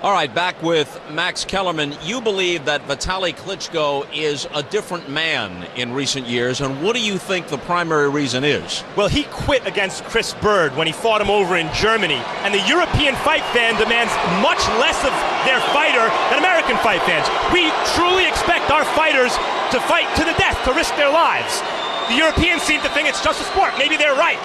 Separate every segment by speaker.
Speaker 1: All right, back with Max Kellerman. You believe that Vitaly Klitschko is a different man in recent years, and what do you think the primary reason is?
Speaker 2: Well, he quit against Chris Bird when he fought him over in Germany, and the European fight fan demands much less of their fighter than American fight fans. We truly expect our fighters to fight to the death, to risk their lives. The Europeans seem to think it's just a sport. Maybe they're right.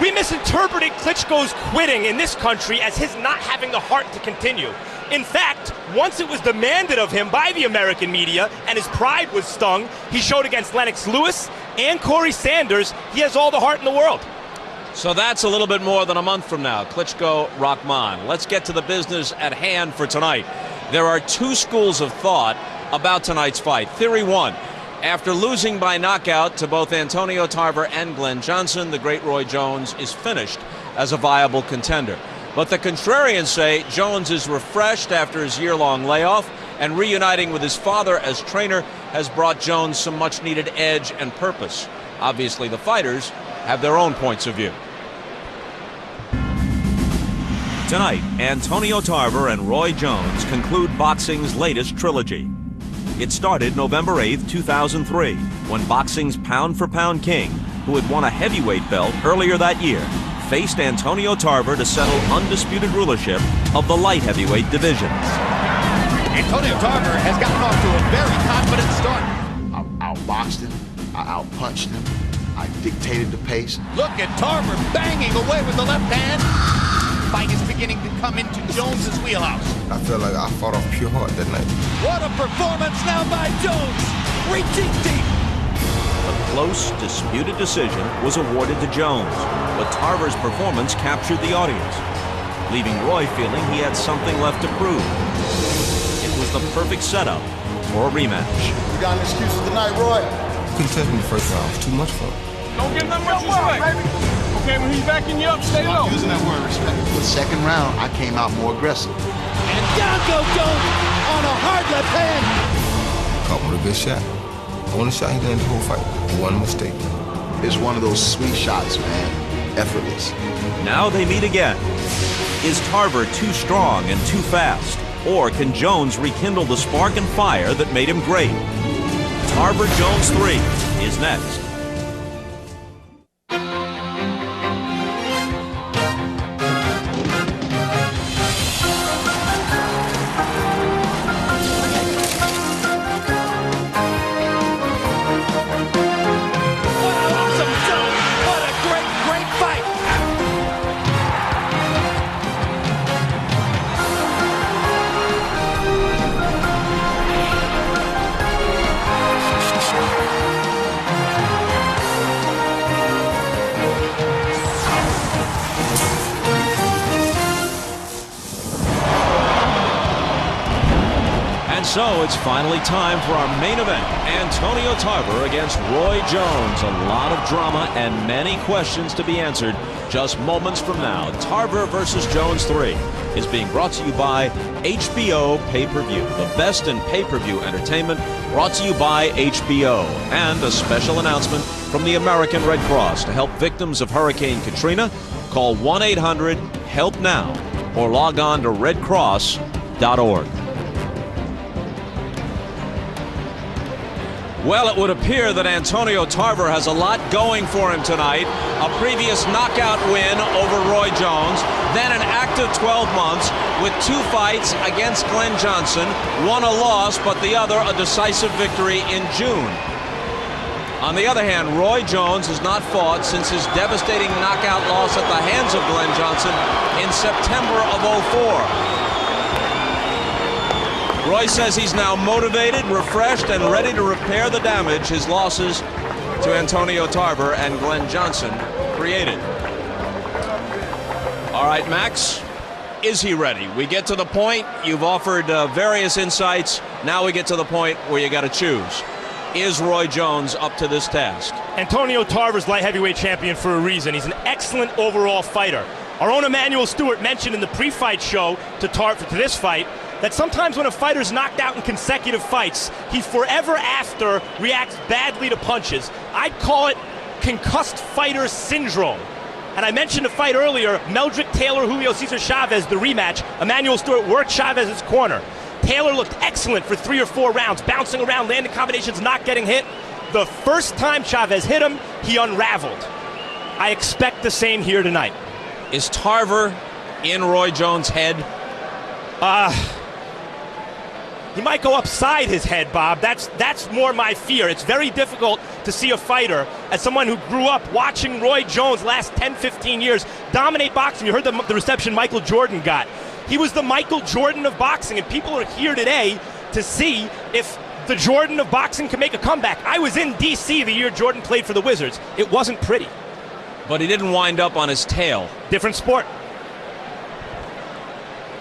Speaker 2: We misinterpreted Klitschko's quitting in this country as his not having the heart to continue. In fact, once it was demanded of him by the American media and his pride was stung, he showed against Lennox Lewis and Corey Sanders he has all the heart in the world.
Speaker 1: So that's a little bit more than a month from now. Klitschko, Rahman. Let's get to the business at hand for tonight. There are two schools of thought about tonight's fight. Theory one. After losing by knockout to both Antonio Tarver and Glenn Johnson, the great Roy Jones is finished as a viable contender. But the contrarians say Jones is refreshed after his year-long layoff, and reuniting with his father as trainer has brought Jones some much-needed edge and purpose. Obviously, the fighters have their own points of view. Tonight, Antonio Tarver and Roy Jones conclude boxing's latest trilogy. It started November 8th, 2003, when boxing's pound-for-pound king, who had won a heavyweight belt earlier that year, faced Antonio Tarver to settle undisputed rulership of the light heavyweight divisions.
Speaker 3: Antonio Tarver has gotten off to a very confident start. I outboxed him, I outpunched him, I dictated the pace.
Speaker 4: Look at Tarver banging away with the left hand. Fight is beginning to come into Jones's wheelhouse.
Speaker 5: I feel like I fought off pure heart that night.
Speaker 4: What a performance now by Jones, reaching deep.
Speaker 1: A close, disputed decision was awarded to Jones, but Tarver's performance captured the audience, leaving Roy feeling he had something left to prove. It was the perfect setup for a rematch.
Speaker 6: You got any excuses tonight, Roy?
Speaker 5: Couldn't touch me the first round. It was too much for him.
Speaker 7: Don't give them much respect. Okay, when he's backing you up, stay low.
Speaker 3: Using that word respect. The second round, I came out more aggressive.
Speaker 4: And down goes Jones on a hard left hand.
Speaker 5: Caught him with a good shot. Only shot he landed the whole fight. One mistake.
Speaker 3: It's one of those sweet shots, man. Effortless.
Speaker 1: Now they meet again. Is Tarver too strong and too fast? Or can Jones rekindle the spark and fire that made him great? Tarver Jones 3 is next. So it's finally time for our main event. Antonio Tarver against Roy Jones. A lot of drama and many questions to be answered just moments from now. Tarver versus Jones 3 is being brought to you by HBO Pay-Per-View. The best in pay-per-view entertainment, brought to you by HBO. And a special announcement from the American Red Cross. To help victims of Hurricane Katrina, call 1-800-HELP-NOW or log on to redcross.org. Well, it would appear that Antonio Tarver has a lot going for him tonight. A previous knockout win over Roy Jones, then an active 12 months with 2 fights against Glenn Johnson, one a loss, but the other a decisive victory in June. On the other hand, Roy Jones has not fought since his devastating knockout loss at the hands of Glenn Johnson in September of '04. Roy says he's now motivated, refreshed, and ready to repair the damage his losses to Antonio Tarver and Glenn Johnson created. All right, Max, is he ready? We get to the point. You've offered various insights. Now we get to the point where you got to choose. Is Roy Jones up to this task?
Speaker 2: Antonio Tarver's light heavyweight champion for a reason. He's an excellent overall fighter. Our own Emmanuel Stewart mentioned in the pre-fight show to Tarver to this fight that sometimes when a fighter's knocked out in consecutive fights, he forever after reacts badly to punches. I'd call it concussed fighter syndrome. And I mentioned a fight earlier, Meldrick Taylor, Julio Cesar Chavez, the rematch. Emmanuel Stewart worked Chavez's corner. Taylor looked excellent for 3 or 4 rounds, bouncing around, landing combinations, not getting hit. The first time Chavez hit him, he unraveled. I expect the same here tonight.
Speaker 1: Is Tarver in Roy Jones' head?
Speaker 2: He might go upside his head, Bob. That's more my fear. It's very difficult to see a fighter, as someone who grew up watching Roy Jones last 10, 15 years dominate boxing. You heard the reception Michael Jordan got. He was the Michael Jordan of boxing, and people are here today to see if the Jordan of boxing can make a comeback. I was in D.C. the year Jordan played for the Wizards. It wasn't pretty.
Speaker 1: But he didn't wind up on his tail.
Speaker 2: Different sport.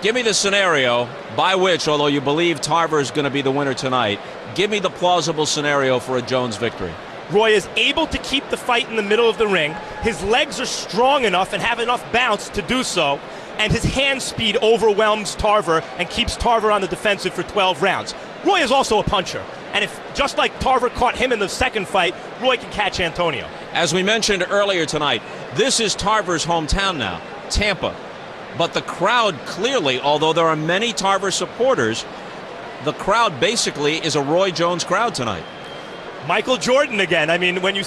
Speaker 1: Give me the scenario by which, although you believe Tarver is going to be the winner tonight, give me the plausible scenario for a Jones victory.
Speaker 2: Roy is able to keep the fight in the middle of the ring. His legs are strong enough and have enough bounce to do so. And his hand speed overwhelms Tarver and keeps Tarver on the defensive for 12 rounds. Roy is also a puncher. And if, just like Tarver caught him in the second fight, Roy can catch Antonio.
Speaker 1: As we mentioned earlier tonight, this is Tarver's hometown now, Tampa. But the crowd clearly, although there are many Tarver supporters, the crowd basically is a Roy Jones crowd tonight.
Speaker 2: Michael Jordan again. I mean, when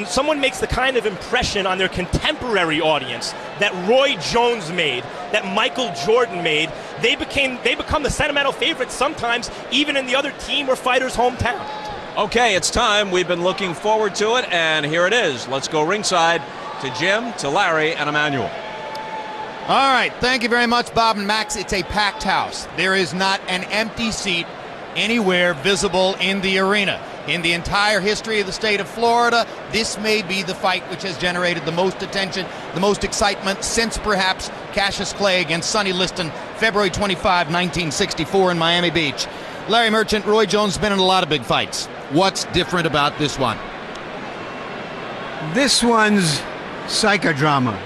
Speaker 2: someone makes the kind of impression on their contemporary audience that Roy Jones made, that Michael Jordan made, they become the sentimental favorites sometimes, even in the other team or fighter's hometown.
Speaker 1: Okay, it's time. We've been looking forward to it, and here it is. Let's go ringside to Jim, to Larry, and Emmanuel.
Speaker 4: All right, thank you very much, Bob and Max. It's a packed house. There is not an empty seat anywhere visible in the arena. In the entire history of the state of Florida, this may be the fight which has generated the most attention, the most excitement since perhaps Cassius Clay against Sonny Liston, February 25, 1964 in Miami Beach. Larry Merchant, Roy Jones has been in a lot of big fights. What's different about this one?
Speaker 8: This one's psychodrama.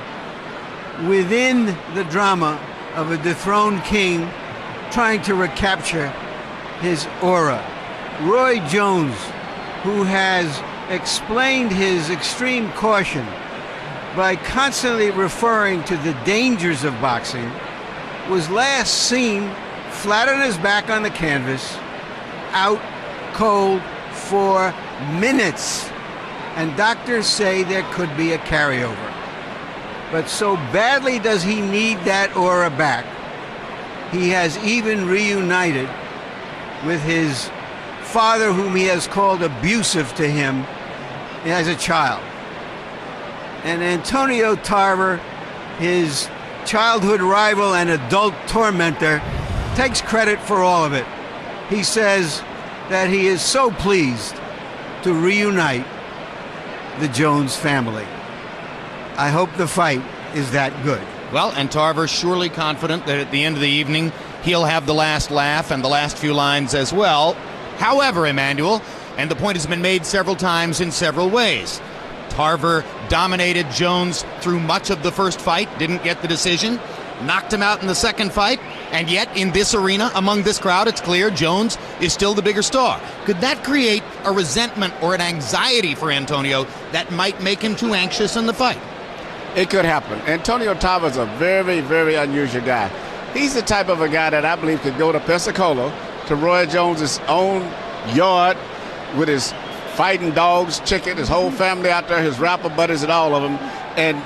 Speaker 8: Within the drama of a dethroned king trying to recapture his aura. Roy Jones, who has explained his extreme caution by constantly referring to the dangers of boxing, was last seen flat on his back on the canvas, out cold for minutes. And doctors say there could be a carryover. But so badly does he need that aura back, he has even reunited with his father, whom he has called abusive to him as a child. And Antonio Tarver, his childhood rival and adult tormentor, takes credit for all of it. He says that he is so pleased to reunite the Jones family. I hope the fight is that good.
Speaker 4: Well, and Tarver's surely confident that at the end of the evening, he'll have the last laugh and the last few lines as well. However, Emmanuel, and the point has been made several times in several ways, Tarver dominated Jones through much of the first fight, didn't get the decision, knocked him out in the second fight, and yet in this arena, among this crowd, it's clear Jones is still the bigger star. Could that create a resentment or an anxiety for Antonio that might make him too anxious in the fight?
Speaker 9: It could happen. Antonio Tarver is a very, very unusual guy. He's the type of a guy that I believe could go to Pensacola, to Roy Jones's own yard with his fighting dogs, chicken, his whole family out there, his rapper buddies and all of them, and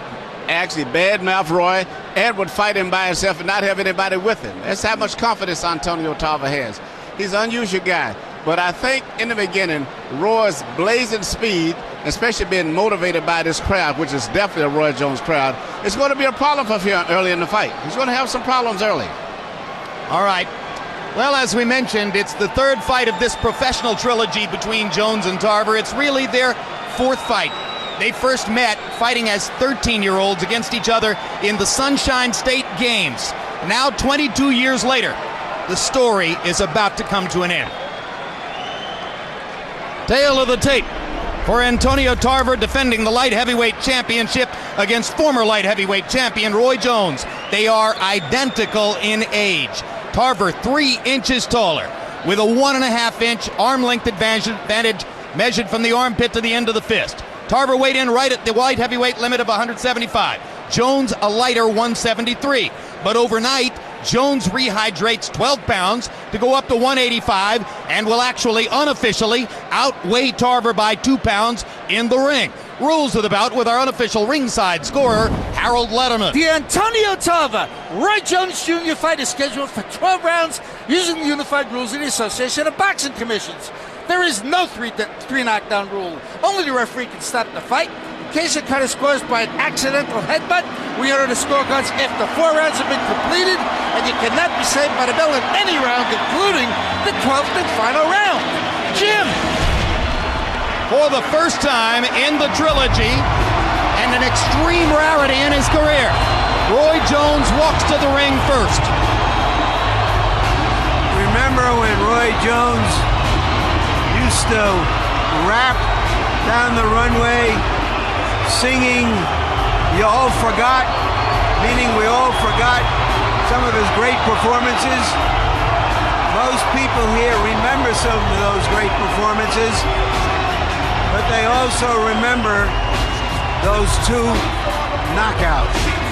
Speaker 9: actually badmouth Roy and would fight him by himself and not have anybody with him. That's how much confidence Antonio Tarver has. He's an unusual guy. But I think in the beginning, Roy's blazing speed, especially being motivated by this crowd, which is definitely a Roy Jones crowd, is going to be a problem for him early in the fight. He's going to have some problems early.
Speaker 4: All right. Well, as we mentioned, it's the third fight of this professional trilogy between Jones and Tarver. It's really their fourth fight. They first met fighting as 13-year-olds against each other in the Sunshine State Games. Now, 22 years later, the story is about to come to an end. Tale of the tape for Antonio Tarver defending the light heavyweight championship against former light heavyweight champion Roy Jones. They are identical in age. Tarver 3 inches taller with a 1.5-inch arm length advantage measured from the armpit to the end of the fist. Tarver weighed in right at the light heavyweight limit of 175. Jones a lighter 173. But overnight, Jones rehydrates 12 pounds to go up to 185 and will actually unofficially outweigh Tarver by 2 pounds in the ring. Rules of the bout with our unofficial ringside scorer, Harold Letterman.
Speaker 10: The Antonio Tarver Roy Jones Jr. fight is scheduled for 12 rounds using the unified rules of the Association of Boxing Commissions. There is no three knockdown rule. Only the referee can stop the fight. In case a cut is caused by an accidental headbutt, we enter the scorecards after 4 rounds have been completed, and you cannot be saved by the bell in any round, including the 12th and final round. Jim!
Speaker 4: For the first time in the trilogy, and an extreme rarity in his career, Roy Jones walks to the ring first.
Speaker 8: Remember when Roy Jones used to rap down the runway singing "You All Forgot," meaning we all forgot some of his great performances? Most people here remember some of those great performances, but they also remember those 2 knockouts.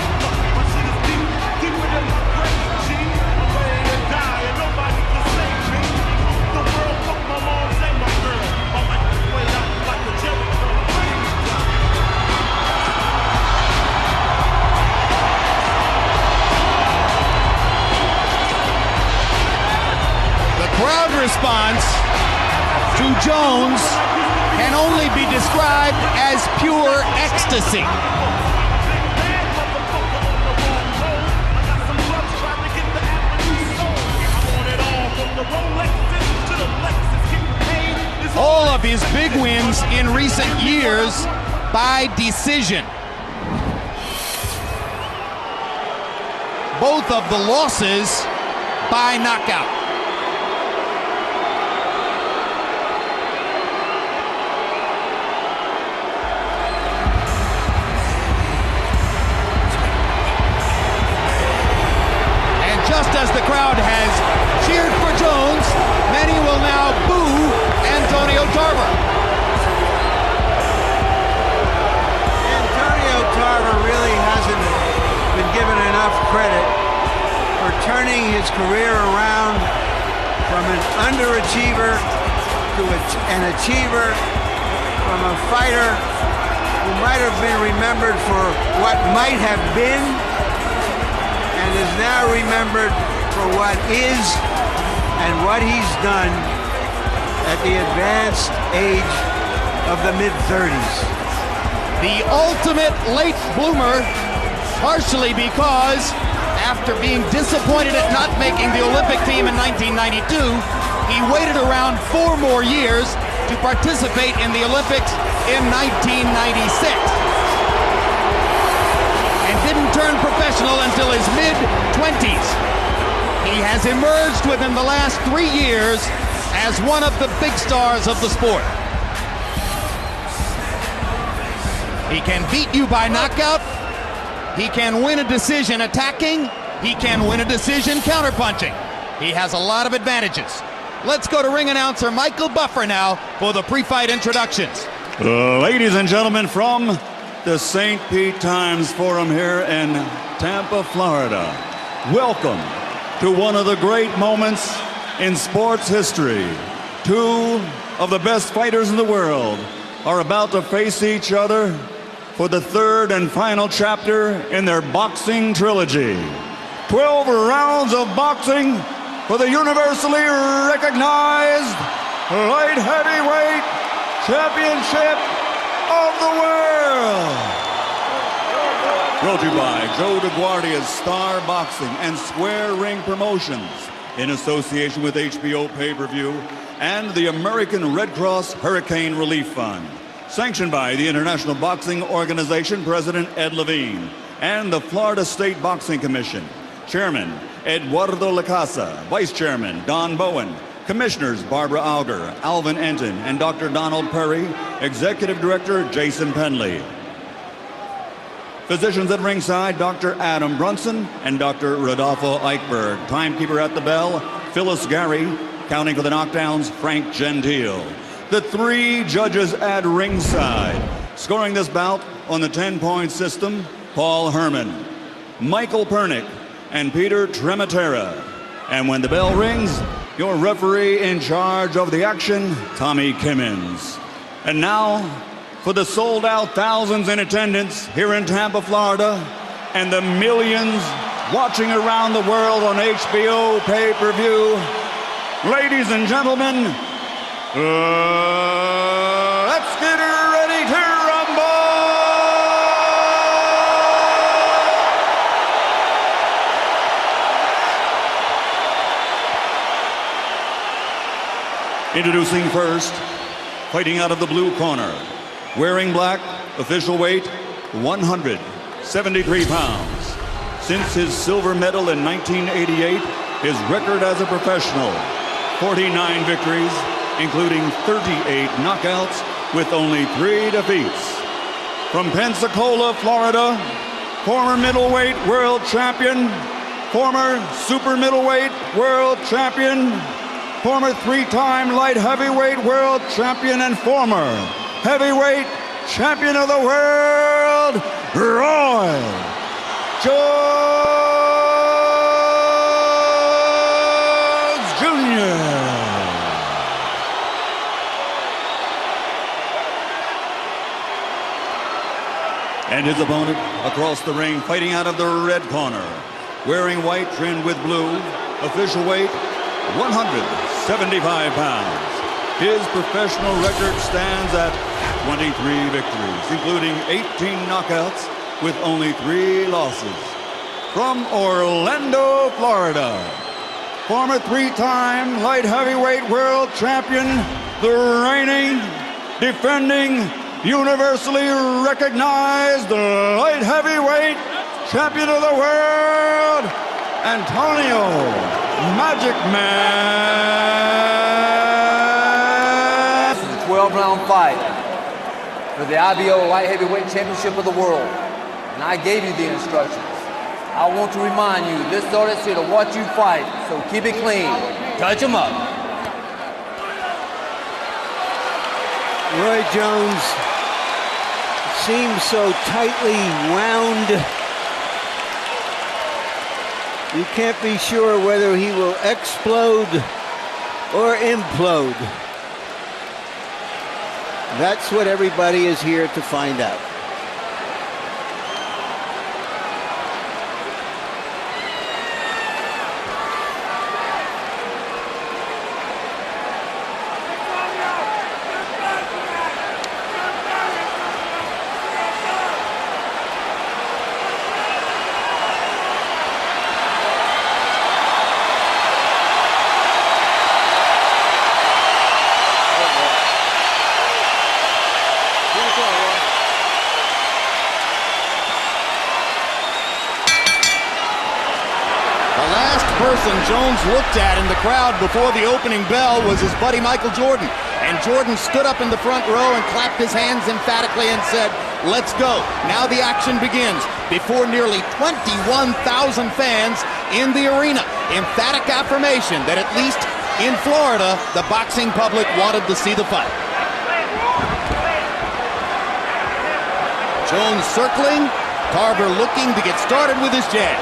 Speaker 4: Crowd response to Jones can only be described as pure ecstasy. All of his big wins in recent years by decision. Both of the losses by knockout. Just as the crowd has cheered for Jones, many will now boo Antonio Tarver.
Speaker 8: Antonio Tarver really hasn't been given enough credit for turning his career around from an underachiever to an achiever, from a fighter who might have been remembered for what might have been, and is now remembered for what is and what he's done at the advanced age of the mid-30s.
Speaker 4: The ultimate late bloomer, partially because after being disappointed at not making the Olympic team in 1992, he waited around 4 more years to participate in the Olympics in 1996. Didn't turn professional until his mid-20s. He has emerged within the last 3 years as one of the big stars of the sport. He can beat you by knockout. He can win a decision attacking. He can win a decision counterpunching. He has a lot of advantages. Let's go to ring announcer Michael Buffer now for the pre-fight introductions.
Speaker 11: Ladies and gentlemen, from the St. Pete Times Forum here in Tampa, Florida. Welcome to one of the great moments in sports history. 2 of the best fighters in the world are about to face each other for the 3rd and final chapter in their boxing trilogy. 12 rounds of boxing for the universally recognized light heavyweight championship of the world. Brought to you by Joe DeGuardia's Star Boxing and Square Ring Promotions in association with HBO Pay-Per-View and the American Red Cross Hurricane Relief Fund. Sanctioned by the International Boxing Organization President Ed Levine and the Florida State Boxing Commission. Chairman Eduardo Lacasa, Vice Chairman Don Bowen, Commissioners Barbara Auger, Alvin Enton, and Dr. Donald Perry, Executive Director Jason Penley. Physicians at ringside, Dr. Adam Brunson and Dr. Rodolfo Eichberg. Timekeeper at the bell, Phyllis Gary. Counting for the knockdowns, Frank Gentile. The 3 judges at ringside, Scoring this bout on the 10-point system, Paul Herman, Michael Pernick, and Peter Trematera. And when the bell rings, your referee in charge of the action, Tommy Kimmins. And now, for the sold-out thousands in attendance here in Tampa, Florida, and the millions watching around the world on HBO pay-per-view, ladies and gentlemen, let's get ready to rumble! Introducing first, fighting out of the blue corner, wearing black, official weight 173 pounds. Since his silver medal in 1988, his record as a professional, 49 victories, including 38 knockouts with only 3 defeats. From Pensacola, Florida, former middleweight world champion, former super middleweight world champion, former 3-time light heavyweight world champion, and former heavyweight champion of the world, Roy Jones Jr. And his opponent across the ring, fighting out of the red corner, wearing white trimmed with blue, official weight 175 pounds. His professional record stands at 23 victories, including 18 knockouts with only 3 losses. From Orlando, Florida, former 3-time light heavyweight world champion, the reigning, defending, universally recognized light heavyweight champion of the world, Antonio Magic Man.
Speaker 12: This is a 12-round fight for the IBO Light Heavyweight Championship of the world. And I gave you the instructions. I want to remind you, this audience here to watch you fight, so keep it clean. Touch him up.
Speaker 8: Roy Jones seems so tightly wound. You can't be sure whether he will explode or implode. That's what everybody is here to find out.
Speaker 4: Jones looked at in the crowd before the opening bell was his buddy Michael Jordan. And Jordan stood up in the front row and clapped his hands emphatically and said, "Let's go." Now the action begins before nearly 21,000 fans in the arena. Emphatic affirmation that at least in Florida, the boxing public wanted to see the fight. Jones circling, Tarver looking to get started with his jab.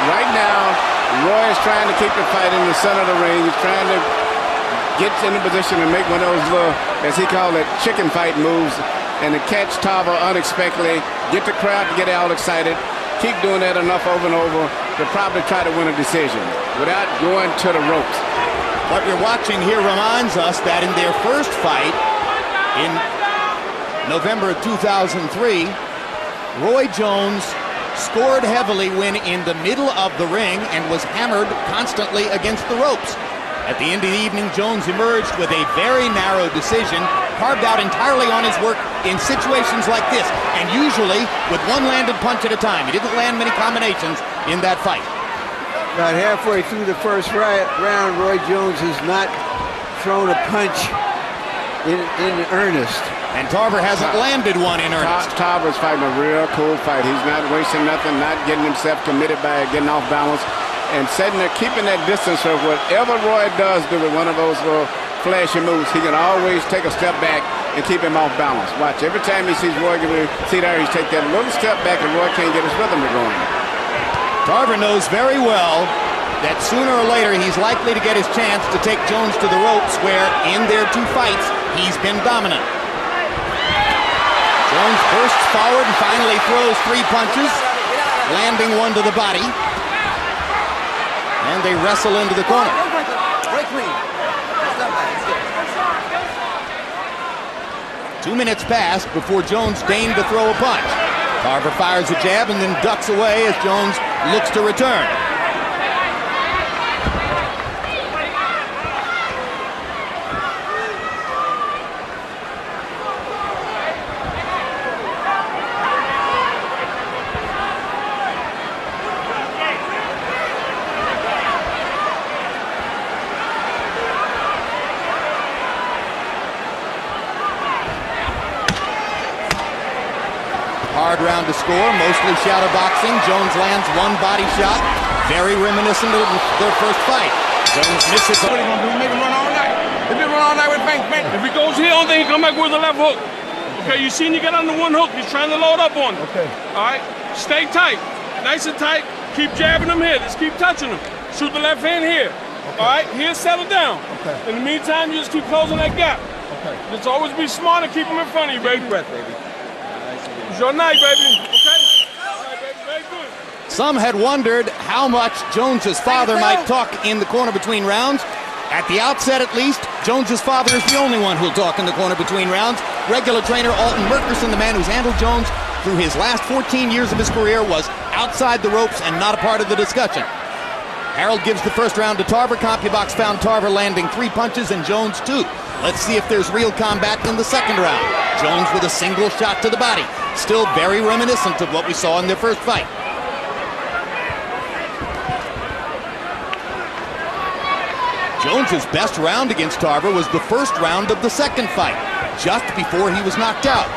Speaker 9: Right now, Roy is trying to keep the fight in the center of the ring. He's trying to get in a position to make one of those little, as he called it, chicken fight moves, and to catch Tarver unexpectedly, get the crowd to get all excited, keep doing that enough over and over to probably try to win a decision without going to the ropes.
Speaker 4: What you're watching here reminds us that in their first fight in November of 2003, Roy Jones scored heavily when in the middle of the ring and was hammered constantly against the ropes. At the end of the evening, Jones emerged with a very narrow decision, carved out entirely on his work in situations like this, and usually with one landed punch at a time. He didn't land many combinations in that fight.
Speaker 8: About halfway through the first round, Roy Jones has not thrown a punch in earnest.
Speaker 4: And Tarver hasn't landed one in earnest.
Speaker 9: Tarver's fighting a real cool fight. He's not wasting nothing, not getting himself committed by getting off balance, and setting there, keeping that distance. So whatever Roy does do with one of those little flashy moves, he can always take a step back and keep him off balance. Watch, every time he sees Roy see there, he's take that little step back, and Roy can't get his rhythm to going.
Speaker 4: Tarver knows very well that sooner or later he's likely to get his chance to take Jones to the ropes, where in their 2 fights he's been dominant. Jones bursts forward and finally throws 3 punches, landing one to the body. And they wrestle into the corner.
Speaker 12: Break clean.
Speaker 4: 2 minutes passed before Jones deigned to throw a punch. Tarver fires a jab and then ducks away as Jones looks to return. Hard round to score, mostly shadow boxing. Jones lands 1 body shot, very reminiscent of their first fight. Jones misses.
Speaker 7: What are you going to do? Make him run all night. If he run all night with bang. If he goes here, only thing he come back with a left hook. Okay, you seen you get under 1 hook. He's trying to load up on him. Okay. All right, stay tight, nice and tight. Keep jabbing him here. Just keep touching him. Shoot the left hand here. Okay. All right, here, settle down. Okay. In the meantime, you just keep closing that gap. Okay. Just always be smart and keep him in front of you, baby. Deep breath, baby. It's your night, baby. Okay? All right, baby. Very good.
Speaker 4: Some had wondered how much Jones's father might talk in the corner between rounds. At the outset, at least, Jones's father is the only one who'll talk in the corner between rounds. Regular trainer Alton Merkerson, the man who's handled Jones through his last 14 years of his career, was outside the ropes and not a part of the discussion. Harold gives the first round to Tarver. CompuBox found Tarver landing 3 punches and Jones 2. Let's see if there's real combat in the second round. Jones with a single shot to the body. Still very reminiscent of what we saw in their first fight. Jones's best round against Tarver was the first round of the second fight, just before he was knocked out.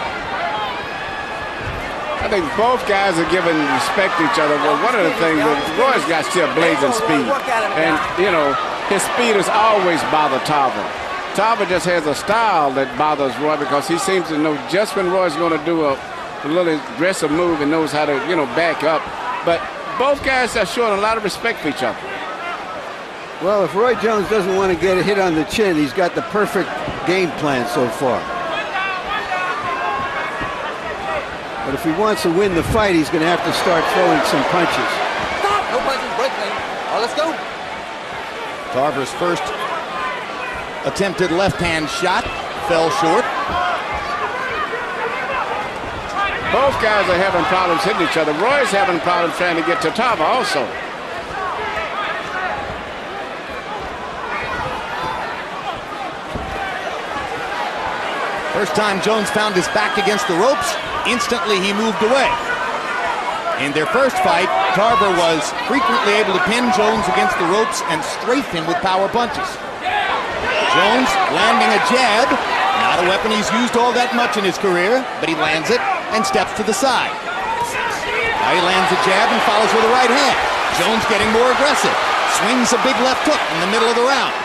Speaker 9: I think both guys are giving respect to each other. Well, one of the things that Roy's got still blazing speed. And, you know, his speed has always bothered Tarver. Tarver just has a style that bothers Roy because he seems to know just when Roy's going to do a little aggressive move and knows how to, you know, back up. But both guys are showing a lot of respect for each other.
Speaker 8: Well, if Roy Jones doesn't want to get a hit on the chin, he's got the perfect game plan so far. But if he wants to win the fight, he's going to have to start throwing some punches.
Speaker 12: Stop! No punches, break clean. All right, let's go.
Speaker 4: Tarver's first attempted left-hand shot fell short.
Speaker 9: Both guys are having problems hitting each other. Roy's having problems trying to get to Tarver also.
Speaker 4: First time Jones found his back against the ropes, instantly he moved away. In their first fight, Tarver was frequently able to pin Jones against the ropes and strafe him with power punches. Jones landing a jab, not a weapon he's used all that much in his career, but he lands it and steps to the side. Now he lands a jab and follows with a right hand. Jones getting more aggressive, swings a big left hook in the middle of the round.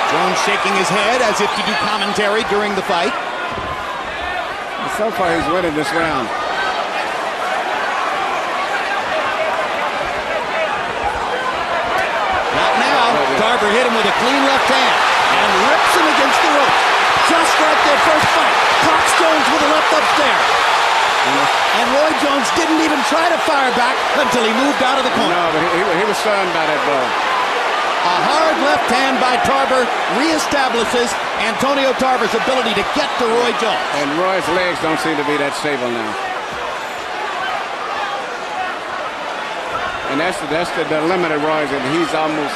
Speaker 4: Jones shaking his head as if to do commentary during the fight.
Speaker 9: So far he's winning this round.
Speaker 4: Not now. Tarver hit him with a clean left hand and rips him against the rope. Just like their first fight. Clocks Jones with a left upstairs. And Roy Jones didn't even try to fire back until he moved out of the corner.
Speaker 9: No, but he was stunned by that blow.
Speaker 4: A hard left hand by Tarver reestablishes Antonio Tarver's ability to get to Roy Jones.
Speaker 9: And Roy's legs don't seem to be that stable now. And that's the dilemma that Roy's in. He's almost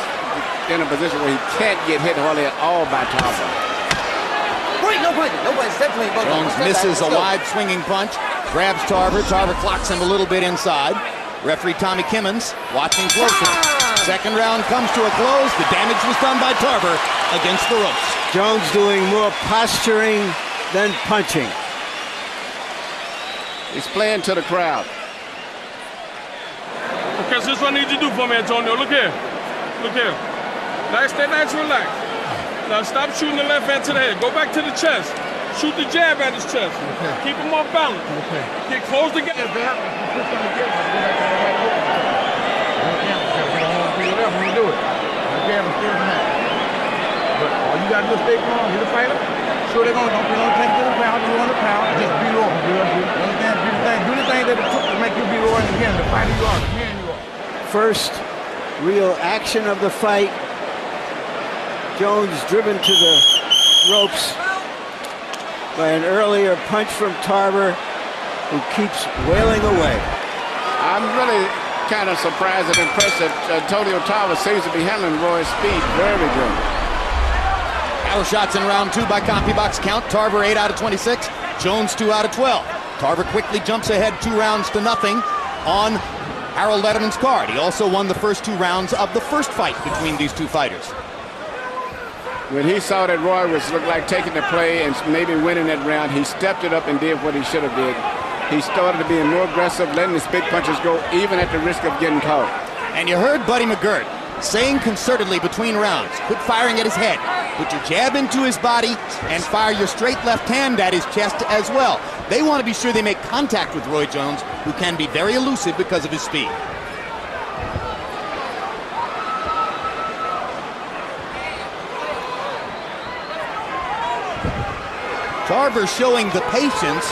Speaker 9: in a position where he can't get hit hardly at all by Tarver.
Speaker 12: Wait, no punch, definitely.
Speaker 4: Jones misses a wide swinging punch, grabs Tarver. Tarver clocks him a little bit inside. Referee Tommy Kimmons watching closely. Second round comes to a close. The damage was done by Tarver against the ropes.
Speaker 8: Jones doing more posturing than punching.
Speaker 9: He's playing to the crowd.
Speaker 7: Okay, so this is what I need you to do for me, Antonio. Look here. Look here. Stay nice and relaxed. Now stop shooting the left hand to the head. Go back to the chest. Shoot the jab at his chest. Okay. Keep him off balance. Okay. Get close together.
Speaker 6: When you do it, okay, I'm still mad. But all you gotta do is stay calm. You're the fighter. Sure, they're gonna take to the pound. You on the pound. Just be raw. You understand? Do the thing that it took to make you be raw. And again, the fighter you are, the man you are.
Speaker 8: First real action of the fight. Jones driven to the ropes by an earlier punch from Tarver, who keeps wailing away.
Speaker 9: I'm really kind of surprised and impressed that Antonio Tarver seems to be handling Roy's speed very good.
Speaker 4: Arrow shots in round 2 by CompuBox count. Tarver 8 out of 26, Jones 2 out of 12. Tarver quickly jumps ahead 2 rounds to nothing on Harold Letterman's card. He also won the first 2 rounds of the first fight between these two fighters.
Speaker 9: When he saw that Roy was looked like taking the play and maybe winning that round, he stepped it up and did what he should have did. He started being more aggressive, letting his big punches go, even at the risk of getting caught.
Speaker 4: And you heard Buddy McGirt saying concertedly between rounds, quit firing at his head, put your jab into his body, and fire your straight left hand at his chest as well. They want to be sure they make contact with Roy Jones, who can be very elusive because of his speed. Tarver showing the patience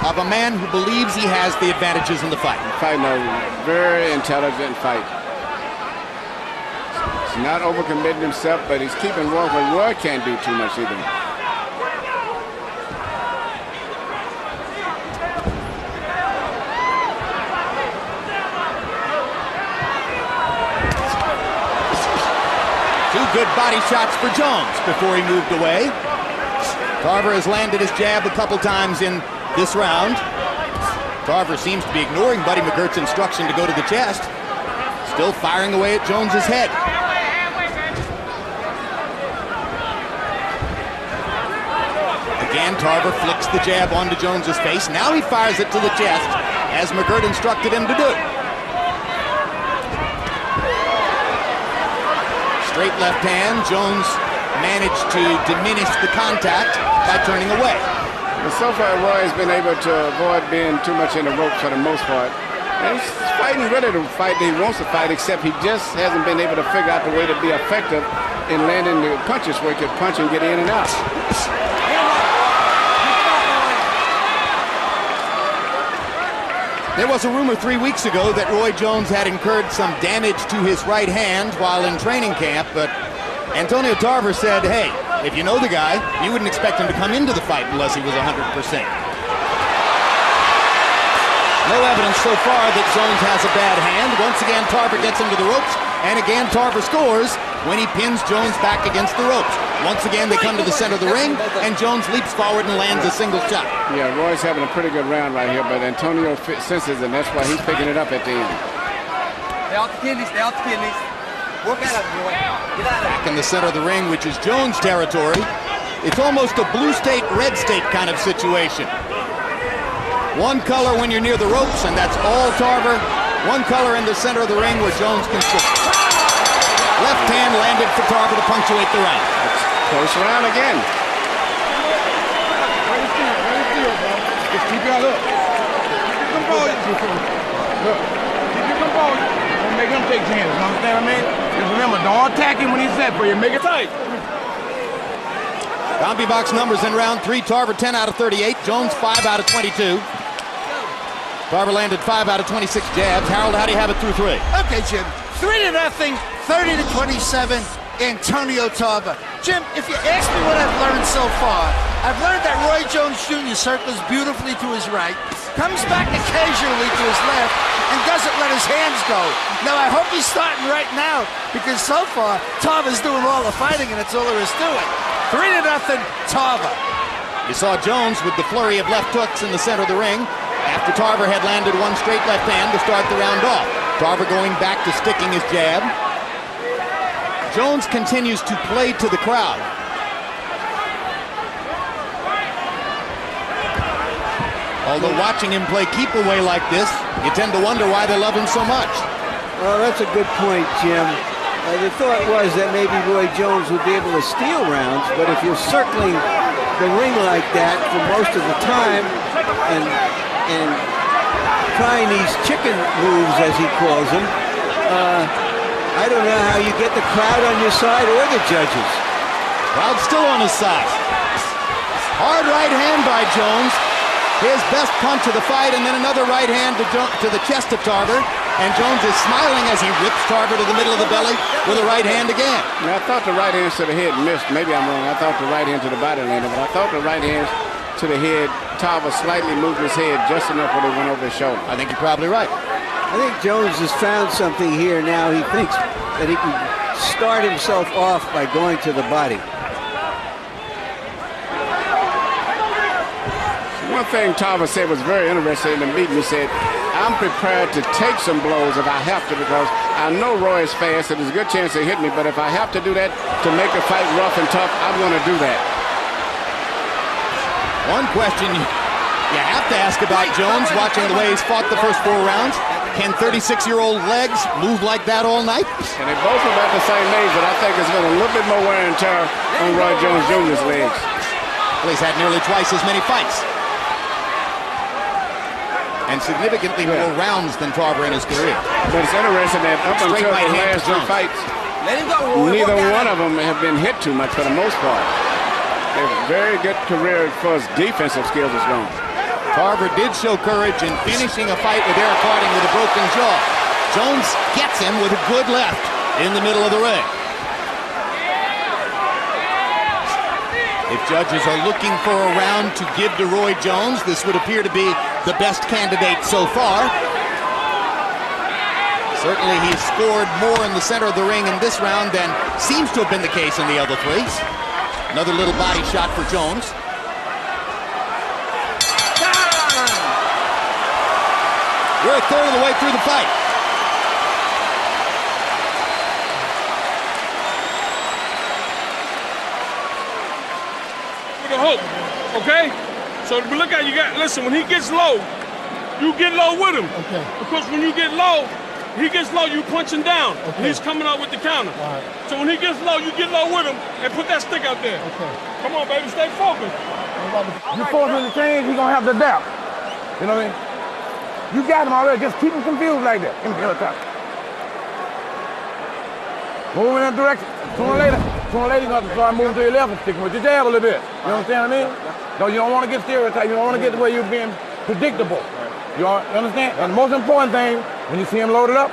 Speaker 4: of a man who believes he has the advantages in the fight.
Speaker 9: Fighting a very intelligent fight. He's not overcommitting himself, but he's keeping Roy, but Roy can't do too much either.
Speaker 4: Two good body shots for Jones before he moved away. Tarver has landed his jab a couple times in this round. Tarver seems to be ignoring Buddy McGirt's instruction to go to the chest. Still firing away at Jones's head. Again, Tarver flicks the jab onto Jones's face. Now he fires it to the chest, as McGirt instructed him to do. Straight left hand. Jones managed to diminish the contact by turning away.
Speaker 9: But so far, Roy has been able to avoid being too much in the ropes for the most part. And he's fighting ready to fight that he wants to fight, except he just hasn't been able to figure out the way to be effective in landing the punches where he could punch and get in and out.
Speaker 4: There was a rumor 3 weeks ago that Roy Jones had incurred some damage to his right hand while in training camp, but Antonio Tarver said, hey, if you know the guy, you wouldn't expect him to come into the fight unless he was 100%. No evidence so far that Jones has a bad hand. Once again, Tarver gets him to the ropes, and again, Tarver scores when he pins Jones back against the ropes. Once again, they come to the center of the ring, and Jones leaps forward and lands a single shot.
Speaker 9: Yeah, Roy's having a pretty good round right here, but Antonio senses, and that's why he's picking it up at the end.
Speaker 12: Stay off the kidneys, stay off the kidneys. Work out of it, boy. Get out of it.
Speaker 4: Back in the center of the ring, which is Jones' territory. It's almost a blue state, red state kind of situation. One color when you're near the ropes, and that's all Tarver. One color in the center of the ring where Jones can score. Left hand landed for Tarver to punctuate the round.
Speaker 9: Close round again.
Speaker 6: Just keep your look. Keep your composure. Look, keep your composure. Don't make him take chances. You understand what I mean? Just remember, don't attack him when he's set for you. Make it tight.
Speaker 4: CompuBox numbers in round 3. Tarver 10 out of 38. Jones 5 out of 22. Tarver landed 5 out of 26 jabs. Harold, how do you have it through 3?
Speaker 10: Okay, Jim. 3-0, 30-27. Antonio Tarver. Jim, if you ask me what I've learned so far, I've learned that Roy Jones Jr. circles beautifully to his right, comes back occasionally to his left, and doesn't let his hands go. Now, I hope he's starting right now, because so far, Tarver's doing all the fighting, and that's all there is to it. 3-0, Tarver.
Speaker 4: You saw Jones with the flurry of left hooks in the center of the ring. after Tarver had landed one straight left hand to start the round off. Tarver going back to sticking his jab. Jones continues to play to the crowd. Although watching him play keep away like this, you tend to wonder why they love him so much.
Speaker 8: Well, that's a good point, Jim. The thought was that maybe Roy Jones would be able to steal rounds, but if you're circling the ring like that for most of the time and trying these chicken moves, as he calls them, I don't know how you get the crowd on your side or the judges.
Speaker 4: Crowd's still on his side. Hard right hand by Jones. His best punch of the fight, and then another right hand to the chest of Tarver. And Jones is smiling as he rips Tarver to the middle of the belly with a right hand again.
Speaker 9: Now, I thought the right hands to the head missed. Maybe I'm wrong. I thought the right hand to the body landed, but I thought the right hands to the head, Tarver slightly moved his head just enough when it went over his shoulder.
Speaker 4: I think you're probably right.
Speaker 8: I think Jones has found something here now. He thinks that he can start himself off by going to the body.
Speaker 9: One thing Tarver said was very interesting in the meeting. He said, I'm prepared to take some blows if I have to, because I know Roy is fast and there's a good chance he'll hit me, but if I have to do that to make the fight rough and tough, I'm going to do that.
Speaker 4: One question you have to ask about Jones, watching the way he's fought the first 4 rounds. Can 36-year-old legs move like that all night?
Speaker 9: And they both are about the same age, but I think it's been a little bit more wear and tear on Roy Jones Jr.'s legs.
Speaker 4: Well, he's had nearly twice as many fights. And significantly more rounds than Tarver in his career.
Speaker 9: But it's interesting that up until the last 2 fights, neither one of them have been hit too much for the most part. They have a very good career as far as defensive skills is going.
Speaker 4: Tarver did show courage in finishing a fight with Eric Harding with a broken jaw. Jones gets him with a good left in the middle of the ring. If judges are looking for a round to give to Roy Jones, this would appear to be the best candidate so far. Certainly he's scored more in the center of the ring in this round than seems to have been the case in the other 3. Another little body shot for Jones. We're a third of the way through the fight.
Speaker 7: The hook, okay? So look at you got. Listen, when he gets low, you get low with him.
Speaker 6: Okay.
Speaker 7: Because when you get low, he gets low, you punch him down.
Speaker 6: Okay.
Speaker 7: And he's coming out with the counter.
Speaker 6: Right.
Speaker 7: So when he gets low, you get low with him and put that stick out there.
Speaker 6: Okay.
Speaker 7: Come on, baby, stay focused.
Speaker 6: You force him to change, he's gonna have to adapt. You know what I mean? You got him already. Just keep him confused like that. Give me the other top. Move in that direction. Sooner or later, you're going to have to start moving to your left and sticking with your jab a little bit. You understand what I mean? No, you don't want to get stereotyped. You don't want to get the way you're being predictable. You understand? And the most important thing, when you see him loaded up,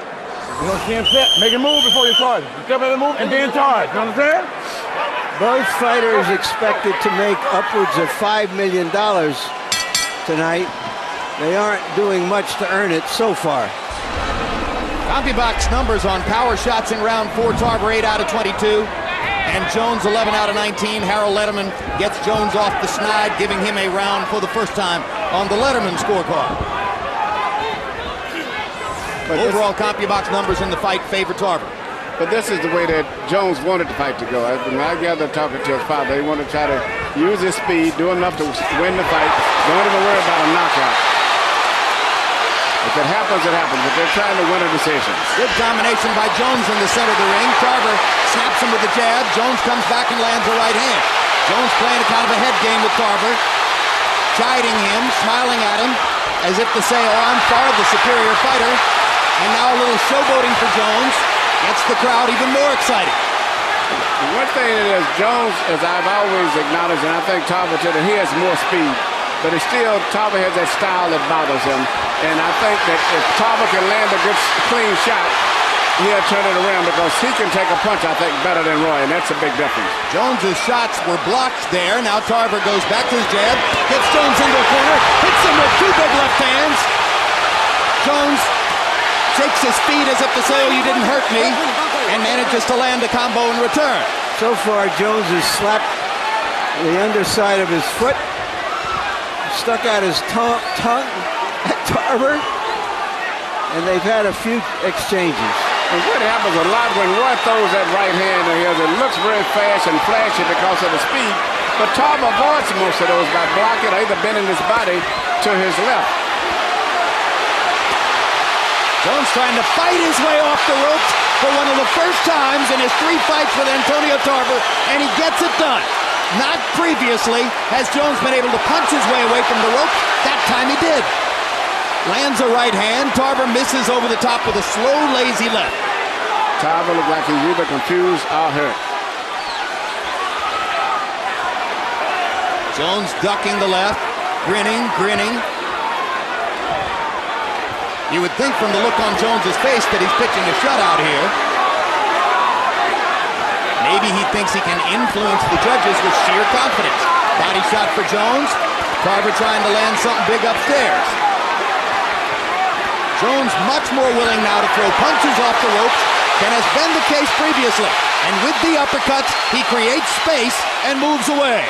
Speaker 6: you don't see him set. Make him move before you charge. You step in the move and then charge. You understand?
Speaker 8: Both fighters expected to make upwards of $5 million tonight. They aren't doing much to earn it so far.
Speaker 4: CompuBox numbers on power shots in round 4. Tarver 8 out of 22. And Jones 11 out of 19. Harold Letterman gets Jones off the snide, giving him a round for the first time on the Letterman scorecard. But overall, CompuBox numbers in the fight favor Tarver.
Speaker 9: But this is the way that Jones wanted the fight to go. When I gather talking to his father, he wanted to try to use his speed, do enough to win the fight. Don't even worry about a knockout. If it happens, it happens. But they're trying to win a decision.
Speaker 4: Good combination by Jones in the center of the ring. Tarver snaps him with a jab. Jones comes back and lands a right hand. Jones playing a kind of a head game with Tarver, chiding him, smiling at him, as if to say, oh, I'm far the superior fighter. And now a little showboating for Jones gets the crowd even more excited.
Speaker 9: One thing is, Jones, as I've always acknowledged, and I think Tarver too, that he has more speed. But it's still, Tarver has that style that bothers him. And I think that if Tarver can land a good, clean shot, he'll turn it around because he can take a punch, I think, better than Roy, and that's a big difference.
Speaker 4: Jones's shots were blocked there. Now Tarver goes back to his jab, gets Jones into a corner, hits him with 2 big left hands. Jones shakes his feet as if to say, oh, you didn't hurt me, and manages to land a combo in return.
Speaker 8: So far, Jones has slapped the underside of his foot, stuck out his tongue, Tarver, and they've had a few exchanges.
Speaker 9: And what happens a lot when Roy throws that right hand of his, it looks very fast and flashy because of the speed, but Tarver avoids most of those by blocking or either bending his body to his left.
Speaker 4: Jones trying to fight his way off the ropes for one of the first times in his 3 fights with Antonio Tarver, and he gets it done. Not previously has Jones been able to punch his way away from the rope. That time he did. Lands a right hand. Tarver misses over the top with a slow, lazy left.
Speaker 9: Tarver looked like he's either confused or hurt.
Speaker 4: Jones ducking the left, grinning. You would think from the look on Jones's face that he's pitching a shutout here. Maybe he thinks he can influence the judges with sheer confidence. Body shot for Jones. Tarver trying to land something big upstairs. Jones much more willing now to throw punches off the ropes than has been the case previously. And with the uppercuts, he creates space and moves away.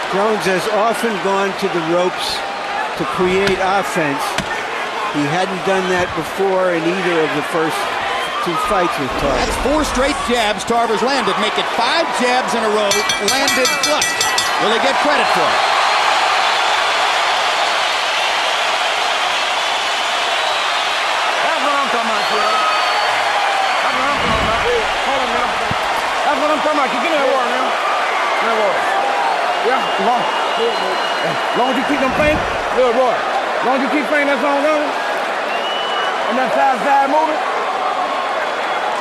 Speaker 8: Jones has often gone to the ropes to create offense. He hadn't done that before in either of the first 2 fights with Tarver.
Speaker 4: That's 4 straight jabs Tarver's landed. Make it 5 jabs in a row, landed flush. Will he get credit for it?
Speaker 6: That's what I'm talking about, kid. That's what I'm talking about. Hold on, man. That's what I'm talking about. Give me that water, man. Give me that water. Yeah, as long as you keep them playing, good boy. As long as you keep playing that song going, and that side moving.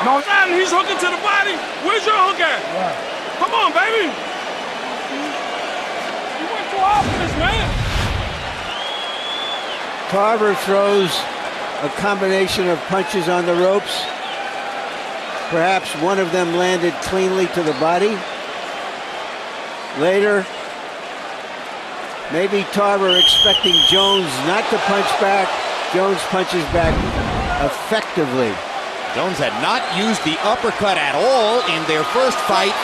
Speaker 7: No, he's hooking to the body. Where's your hook at?
Speaker 6: Right.
Speaker 7: Come on, baby. You went too hard for this, man.
Speaker 8: Tarver throws a combination of punches on the ropes. Perhaps one of them landed cleanly to the body. Later, maybe Tarver expecting Jones not to punch back. Jones punches back effectively.
Speaker 4: Jones had not used the uppercut at all in their first fight,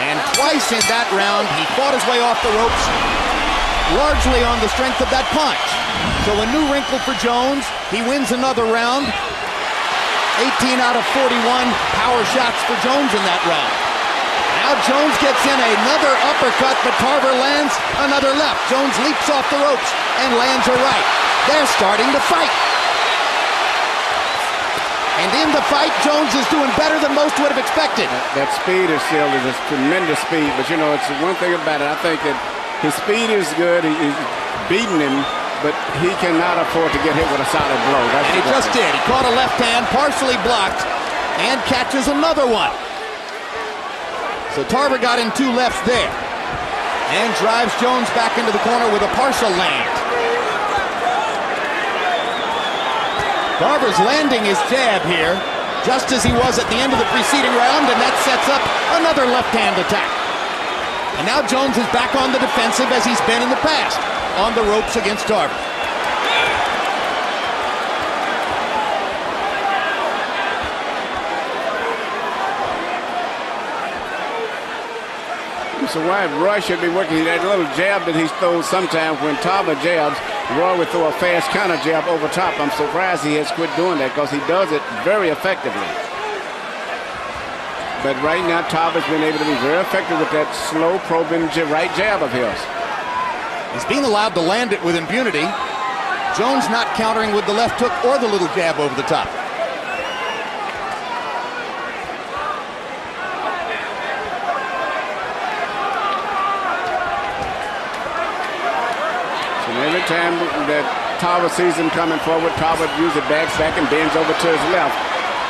Speaker 4: and twice in that round he fought his way off the ropes, largely on the strength of that punch. So a new wrinkle for Jones. He wins another round. 18 out of 41 power shots for Jones in that round. Now Jones gets in another uppercut, but Tarver lands another left. Jones leaps off the ropes and lands a right. They're starting to fight. And in the fight, Jones is doing better than most would have expected.
Speaker 9: That speed is still is a tremendous speed, but you know, it's one thing about it. I think that his speed is good. He's beating him, but he cannot afford to get hit with a solid blow.
Speaker 4: And he just did. He caught a left hand, partially blocked, and catches another one. So Tarver got in 2 lefts there and drives Jones back into the corner with a partial land. Tarver's landing his jab here, just as he was at the end of the preceding round, and that sets up another left-hand attack. And now Jones is back on the defensive as he's been in the past, on the ropes against Tarver.
Speaker 9: So why Roy should be working that little jab that he throws sometimes when Tarver jabs, Roy would throw a fast counter jab over top. I'm surprised he has quit doing that because he does it very effectively. But right now, Tarver's been able to be very effective with that slow probing right jab of his.
Speaker 4: He's being allowed to land it with impunity. Jones not countering with the left hook or the little jab over the top.
Speaker 9: Every time that Tarver sees him coming forward, Tarver usually backs back and bends over to his left,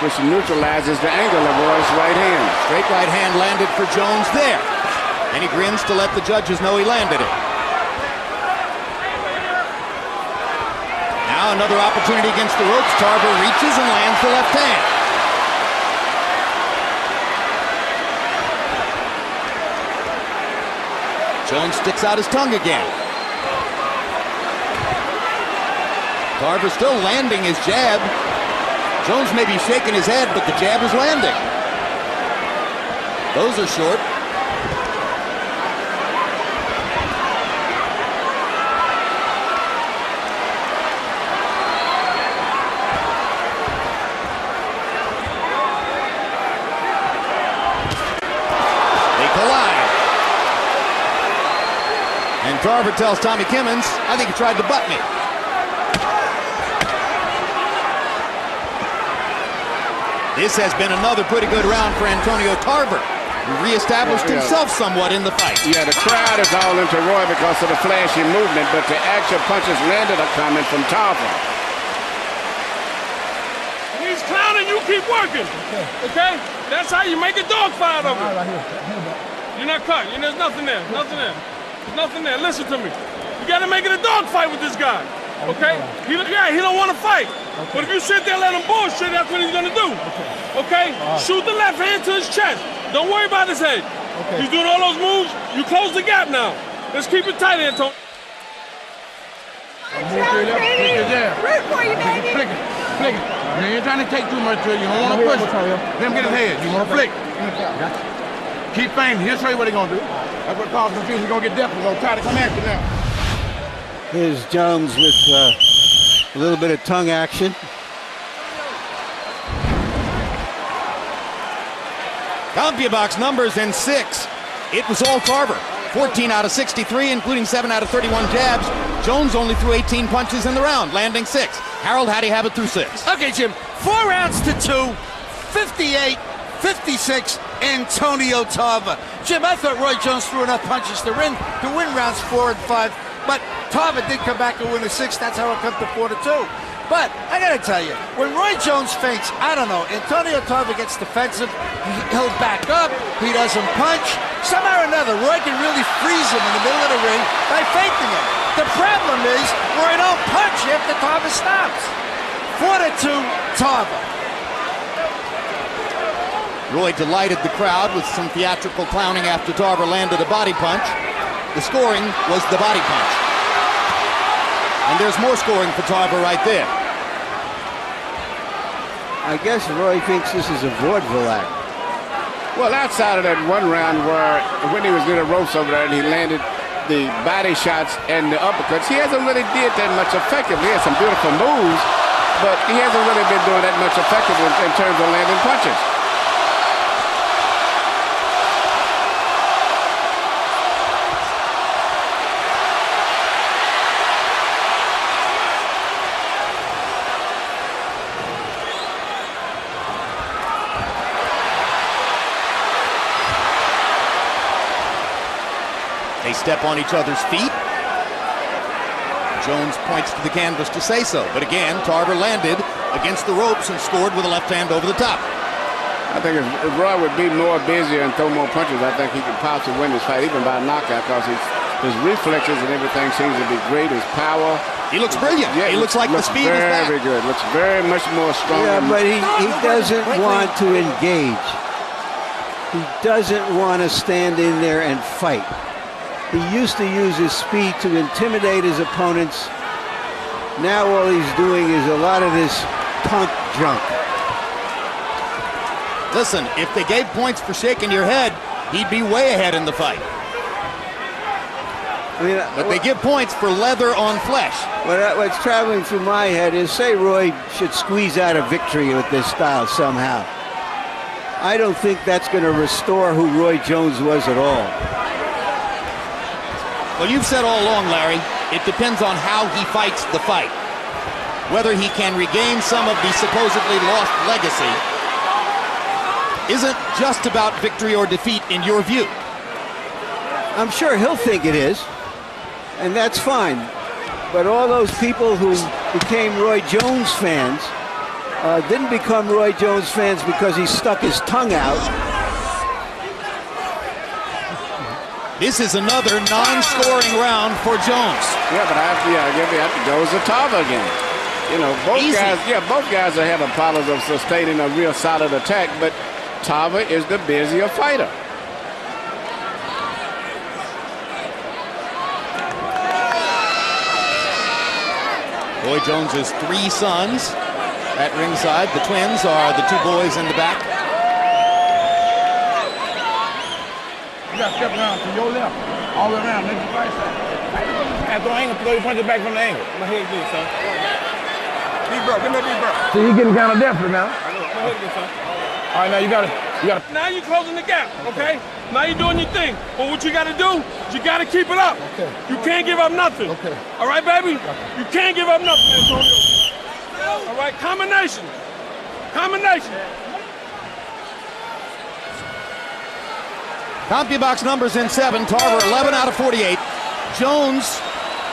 Speaker 9: which neutralizes the angle of Roy's right hand.
Speaker 4: Straight right hand landed for Jones there. And he grins to let the judges know he landed it. Now another opportunity against the ropes. Tarver reaches and lands the left hand. Jones sticks out his tongue again. Tarver still landing his jab. Jones may be shaking his head, but the jab is landing. Those are short. Tarver tells Tommy Kimmons, I think he tried to butt me. This has been another pretty good round for Antonio Tarver, who reestablished himself somewhat in the fight.
Speaker 9: Yeah, the crowd is all into Roy because of the flashy movement, but the actual punches landed are coming from Tarver.
Speaker 7: He's clowning, you keep working. Okay? That's how you make a dog fight of it. You're not cut. There's nothing there. Nothing there. There's nothing there. Listen to me. You got to make it a dog fight with this guy. Okay? He don't want to fight. But if you sit there and let him bullshit, that's what he's going to do. Okay? Shoot the left hand to his chest. Don't worry about his head. He's doing all those moves. You close the gap now. Let's keep it tight, Antonio.
Speaker 6: Root for you, baby. Flick it. Flick it. You ain't trying to take too much to it. You don't want to push it. Let him get his head. You want to flick. Keep feigning. He'll show you what he's going to do. That's what causes confusion. He's going to get desperate. He's going to try to come after you now.
Speaker 8: Here's Jones with a little bit of tongue action.
Speaker 4: CompuBox numbers in 6. It was all Tarver. 14 out of 63, including 7 out of 31 jabs. Jones only threw 18 punches in the round, landing 6. Harold, how do you have it through 6?
Speaker 10: Okay, Jim. 4 rounds to 2, 58, 56, Antonio Tarver. Jim, I thought Roy Jones threw enough punches to win rounds 4 and 5, but Tarver did come back and win the 6th. That's how it comes to 4-2. But I gotta tell you, when Roy Jones feints, I don't know, Antonio Tarver gets defensive, he'll back up, he doesn't punch. Somehow or another, Roy can really freeze him in the middle of the ring by feinting him. The problem is, Roy don't punch after Tarver stops. 4-2, Tarver.
Speaker 4: Roy delighted the crowd with some theatrical clowning after Tarver landed a body punch. The scoring was the body punch. And there's more scoring for Tarver right there.
Speaker 8: I guess Roy thinks this is a vaudeville act.
Speaker 9: Well, outside of that one round where when he was near the ropes over there and he landed the body shots and the uppercuts, he hasn't really did that much effectively. He has some beautiful moves, but he hasn't really been doing that much effectively in terms of landing punches.
Speaker 4: They step on each other's feet. Jones points to the canvas to say so. But again, Tarver landed against the ropes and scored with a left hand over the top.
Speaker 9: I think if Roy would be more busy and throw more punches, I think he could possibly win this fight, even by knockout, because his reflexes and everything seems to be great. His power.
Speaker 4: He looks brilliant.
Speaker 9: Yeah,
Speaker 4: he looks like the speed is back.
Speaker 9: Very good. Looks very much more strong.
Speaker 8: Yeah, but he doesn't want to engage. He doesn't want to stand in there and fight. He used to use his speed to intimidate his opponents. Now all he's doing is a lot of this punk junk.
Speaker 4: Listen, if they gave points for shaking your head, he'd be way ahead in the fight.
Speaker 8: I mean,
Speaker 4: but they give points for leather on flesh.
Speaker 8: What's traveling through my head is, say Roy should squeeze out a victory with this style somehow. I don't think that's going to restore who Roy Jones was at all.
Speaker 4: Well, you've said all along, Larry, it depends on how he fights the fight. Whether he can regain some of the supposedly lost legacy isn't just about victory or defeat in your view.
Speaker 8: I'm sure he'll think it is, and that's fine. But all those people who became Roy Jones fans didn't become Roy Jones fans because he stuck his tongue out.
Speaker 4: This is another non-scoring round for Jones.
Speaker 9: Yeah, but it goes to Tarver again. You know, both guys are having problems of sustaining a real solid attack, but Tarver is the busier fighter.
Speaker 4: Roy Jones's 3 sons at ringside. The twins are the 2 boys in the back.
Speaker 6: You got to step around to your left, all the way around, make the right side. Throw angle, throw your punches back from the angle. My head good, son. Deep breath, give me a deep breath. See, he's getting kind of desperate now. My head good, son. All right, now you got to
Speaker 7: Now you're closing the gap, okay? Now you're doing your thing. But what you got to do is you got to keep it up.
Speaker 6: Okay.
Speaker 7: You can't give up nothing.
Speaker 6: Okay.
Speaker 7: All right, baby? You can't give up nothing, Antonio. All right, combination. Combination.
Speaker 4: CompuBox numbers in 7. Tarver 11 out of 48. Jones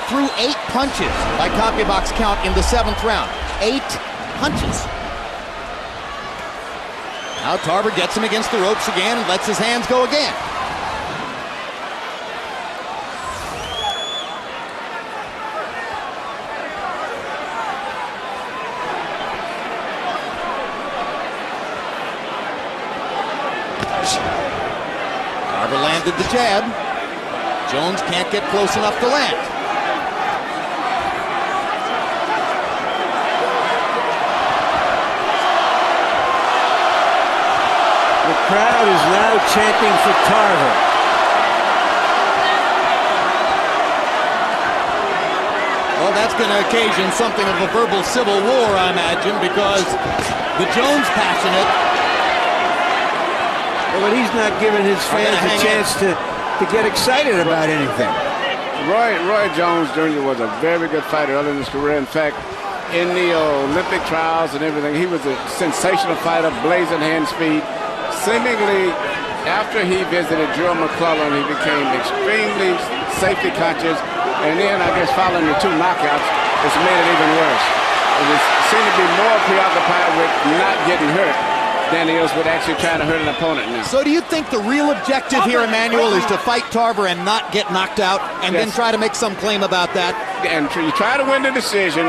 Speaker 4: threw 8 punches by CompuBox count in the 7th round. 8 punches. Now Tarver gets him against the ropes again and lets his hands go again. Tarver landed the jab. Jones can't get close enough to land.
Speaker 8: The crowd is now chanting for Tarver.
Speaker 4: Well, that's going to occasion something of a verbal civil war, I imagine, because the Jones passionate.
Speaker 8: Well, but he's not giving his fans a chance to get excited about anything.
Speaker 9: Roy Jones Jr. was a very good fighter early in his career. In fact, in the Olympic trials and everything, he was a sensational fighter, blazing hand speed. Seemingly, after he visited Joe McClellan, he became extremely safety conscious. And then, I guess, following the 2 knockouts, it's made it even worse. It seemed to be more preoccupied with not getting hurt than he is with actually trying to hurt an opponent now.
Speaker 4: So do you think the real objective here, Emmanuel, is to fight Tarver and not get knocked out and then try to make some claim about that?
Speaker 9: And you try to win the decision,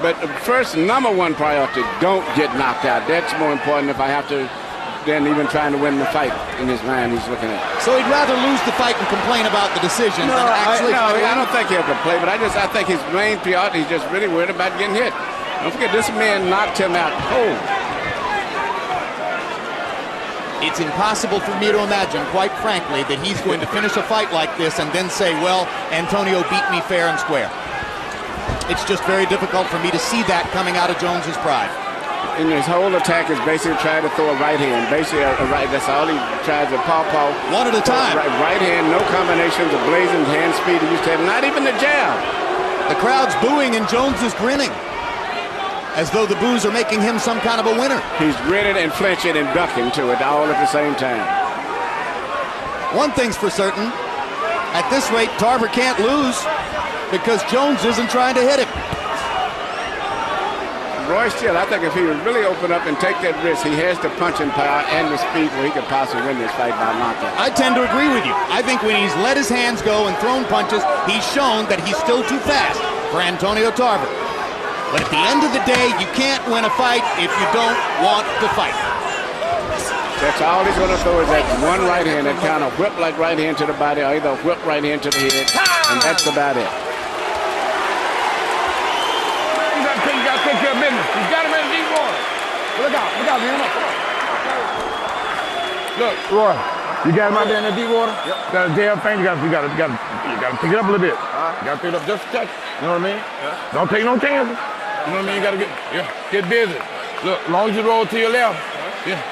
Speaker 9: but first, number 1 priority, don't get knocked out. That's more important if I have to than even trying to win the fight in his mind he's looking at.
Speaker 4: So he'd rather lose the fight and complain about the decision than actually...
Speaker 9: I don't think he'll complain, but I think his main priority is just really worried about getting hit. Don't forget, this man knocked him out cold.
Speaker 4: It's impossible for me to imagine, quite frankly, that he's going to finish a fight like this and then say, well, Antonio beat me fair and square. It's just very difficult for me to see that coming out of Jones's pride.
Speaker 9: And his whole attack is basically trying to throw a right hand. Basically, a right. That's all he tries to paw.
Speaker 4: One at a time.
Speaker 9: Right hand, no combinations, a blazing hand speed he used to have. Not even the jab.
Speaker 4: The crowd's booing and Jones is grinning, as though the boos are making him some kind of a winner.
Speaker 9: He's grinning and flinching and ducking to it all at the same time.
Speaker 4: One thing's for certain. At this rate, Tarver can't lose because Jones isn't trying to hit him.
Speaker 9: Roy Steele, I think if he would really open up and take that risk, he has the punching power and the speed where he could possibly win this fight by knockout.
Speaker 4: I tend to agree with you. I think when he's let his hands go and thrown punches, he's shown that he's still too fast for Antonio Tarver. But at the end of the day, you can't win a fight if you don't want to fight.
Speaker 9: That's all he's going to throw is that one right hand, that kind of whip like right hand to the body, or either whip right hand to the head, and that's about it.
Speaker 6: You got to take care of business. You got him in deep water. Look out, man. Look, Roy, you got him out there in the deep water? Yep. Got a damn thing. You got to pick it up a little bit. You got to pick it up just a touch. You know what I mean? Yeah. Don't take no chances. You know what I mean? You got to get busy. Look, as long as you roll to your left,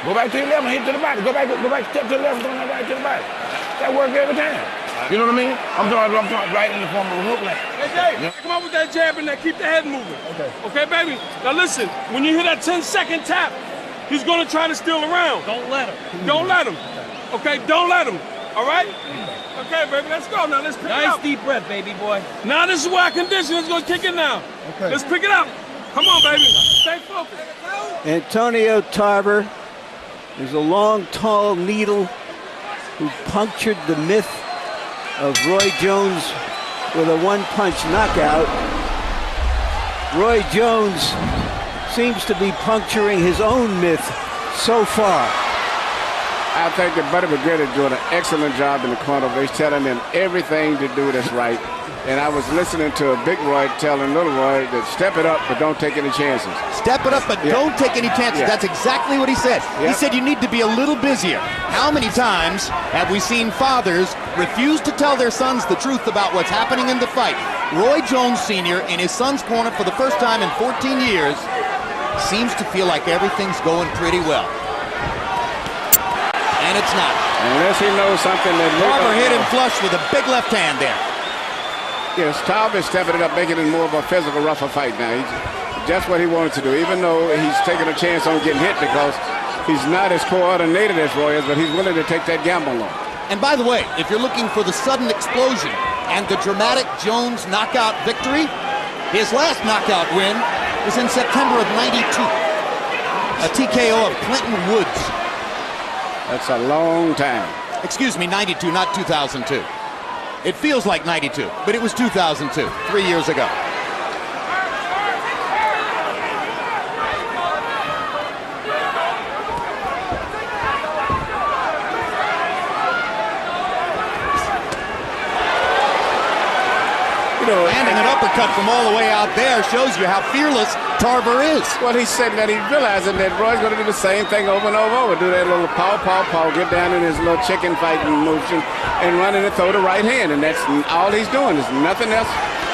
Speaker 6: go back to your left and hit to the body. Go back, step to the left, going right to the body. That works every time. You know what I mean? I'm talking right in the form of a hook like.
Speaker 7: Hey, Jay, come on with that jab and that. Keep the head moving. Okay, baby? Now listen, when you hear that 10-second tap, he's going to try to steal around.
Speaker 2: Don't let him.
Speaker 7: Don't let him. Okay, don't let him. All right? Okay, baby, let's go now. Let's pick it up.
Speaker 2: Nice deep breath, baby boy.
Speaker 7: Now this is where our condition is going to kick in now. Okay. Let's pick it up. Come on, baby. Stay focused.
Speaker 8: Antonio Tarver is a long, tall needle who punctured the myth of Roy Jones with a one-punch knockout. Roy Jones seems to be puncturing his own myth so far.
Speaker 9: I think that Buddy McGregor is doing an excellent job in the corner. He's telling them everything to do that's right. And I was listening to Big Roy telling Little Roy that step it up, but don't take any chances.
Speaker 4: Step it up, but don't take any chances. That's exactly what he said. He said you need to be a little busier. How many times have we seen fathers refuse to tell their sons the truth about what's happening in the fight? Roy Jones Sr. in his son's corner for the first time in 14 years seems to feel like everything's going pretty well. and it's not.
Speaker 9: Unless he knows something that
Speaker 4: Tarver hit him flush with a big left hand there.
Speaker 9: Yes, Tarver is stepping it up, making it more of a physical, rougher fight now. He's just what he wanted to do, even though he's taking a chance on getting hit because he's not as coordinated as Roy is, but he's willing to take that gamble on.
Speaker 4: And by the way, if you're looking for the sudden explosion and the dramatic Jones knockout victory, his last knockout win was in September of '92. A TKO of Clinton Woods.
Speaker 9: That's a long time.
Speaker 4: Excuse me, 92, not 2002. It feels like 92, but it was 2002, 3 years ago. Landing an uppercut from all the way out there shows you how fearless Tarver is.
Speaker 9: Well, he's sitting there, he's realizing that Roy's going to do the same thing over and over. Do that little paw, get down in his little chicken fighting motion and run in and throw the right hand. And that's all he's doing. There's nothing else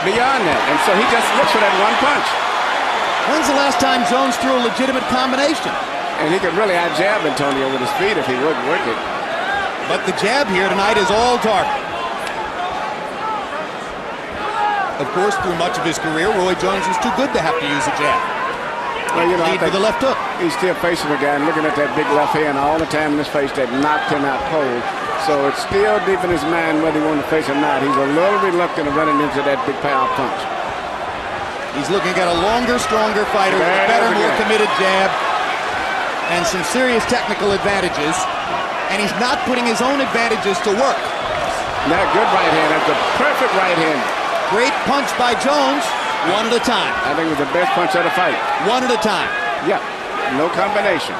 Speaker 9: beyond that. And so he just looks for that one punch.
Speaker 4: When's the last time Jones threw a legitimate combination?
Speaker 9: And he could really out-jab Antonio with his feet if he wouldn't work it.
Speaker 4: But the jab here tonight is all Tarver. Of course, through much of his career, Roy Jones was too good to have to use a jab.
Speaker 9: Well, you know,
Speaker 4: lead with the left hook.
Speaker 9: He's still facing a guy and looking at that big left hand all the time in his face that knocked him out cold. So it's still deep in his mind whether he wants to face or not. He's a little reluctant of running into that big power punch.
Speaker 4: He's looking at a longer, stronger fighter with a better, more committed jab and some serious technical advantages. And he's not putting his own advantages to work.
Speaker 9: That good right hand. That's the perfect right hand.
Speaker 4: Great punch by Jones, one at a time.
Speaker 9: I think it was the best punch of the fight.
Speaker 4: One at a time.
Speaker 9: Yeah, no combination.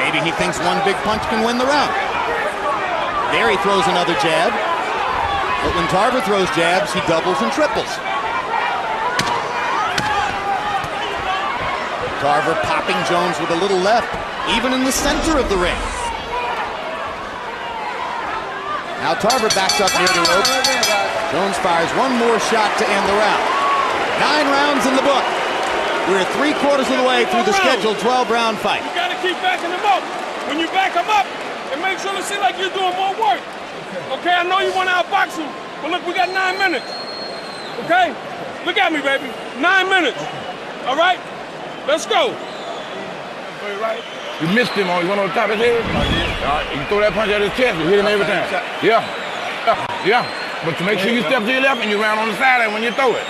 Speaker 4: Maybe he thinks one big punch can win the round. There he throws another jab. But when Tarver throws jabs, he doubles and triples. Tarver popping Jones with a little left, even in the center of the ring. Now Tarver backs up near the rope. Jones fires one more shot to end the round. 9 rounds in the book. We're 3/4 of the way through the scheduled 12-round fight.
Speaker 7: You gotta keep backing them up. When you back them up, it makes sure it seem like you're doing more work. Okay, I know you want to outbox him, but look, we got 9 minutes. Okay? Look at me, baby. 9 minutes. All right? Let's go.
Speaker 6: Right. You missed him on, he went on top of his head. You throw that punch at his chest, you hit him every time. Yeah. But to make sure you step to your left and you round on the side when you throw it.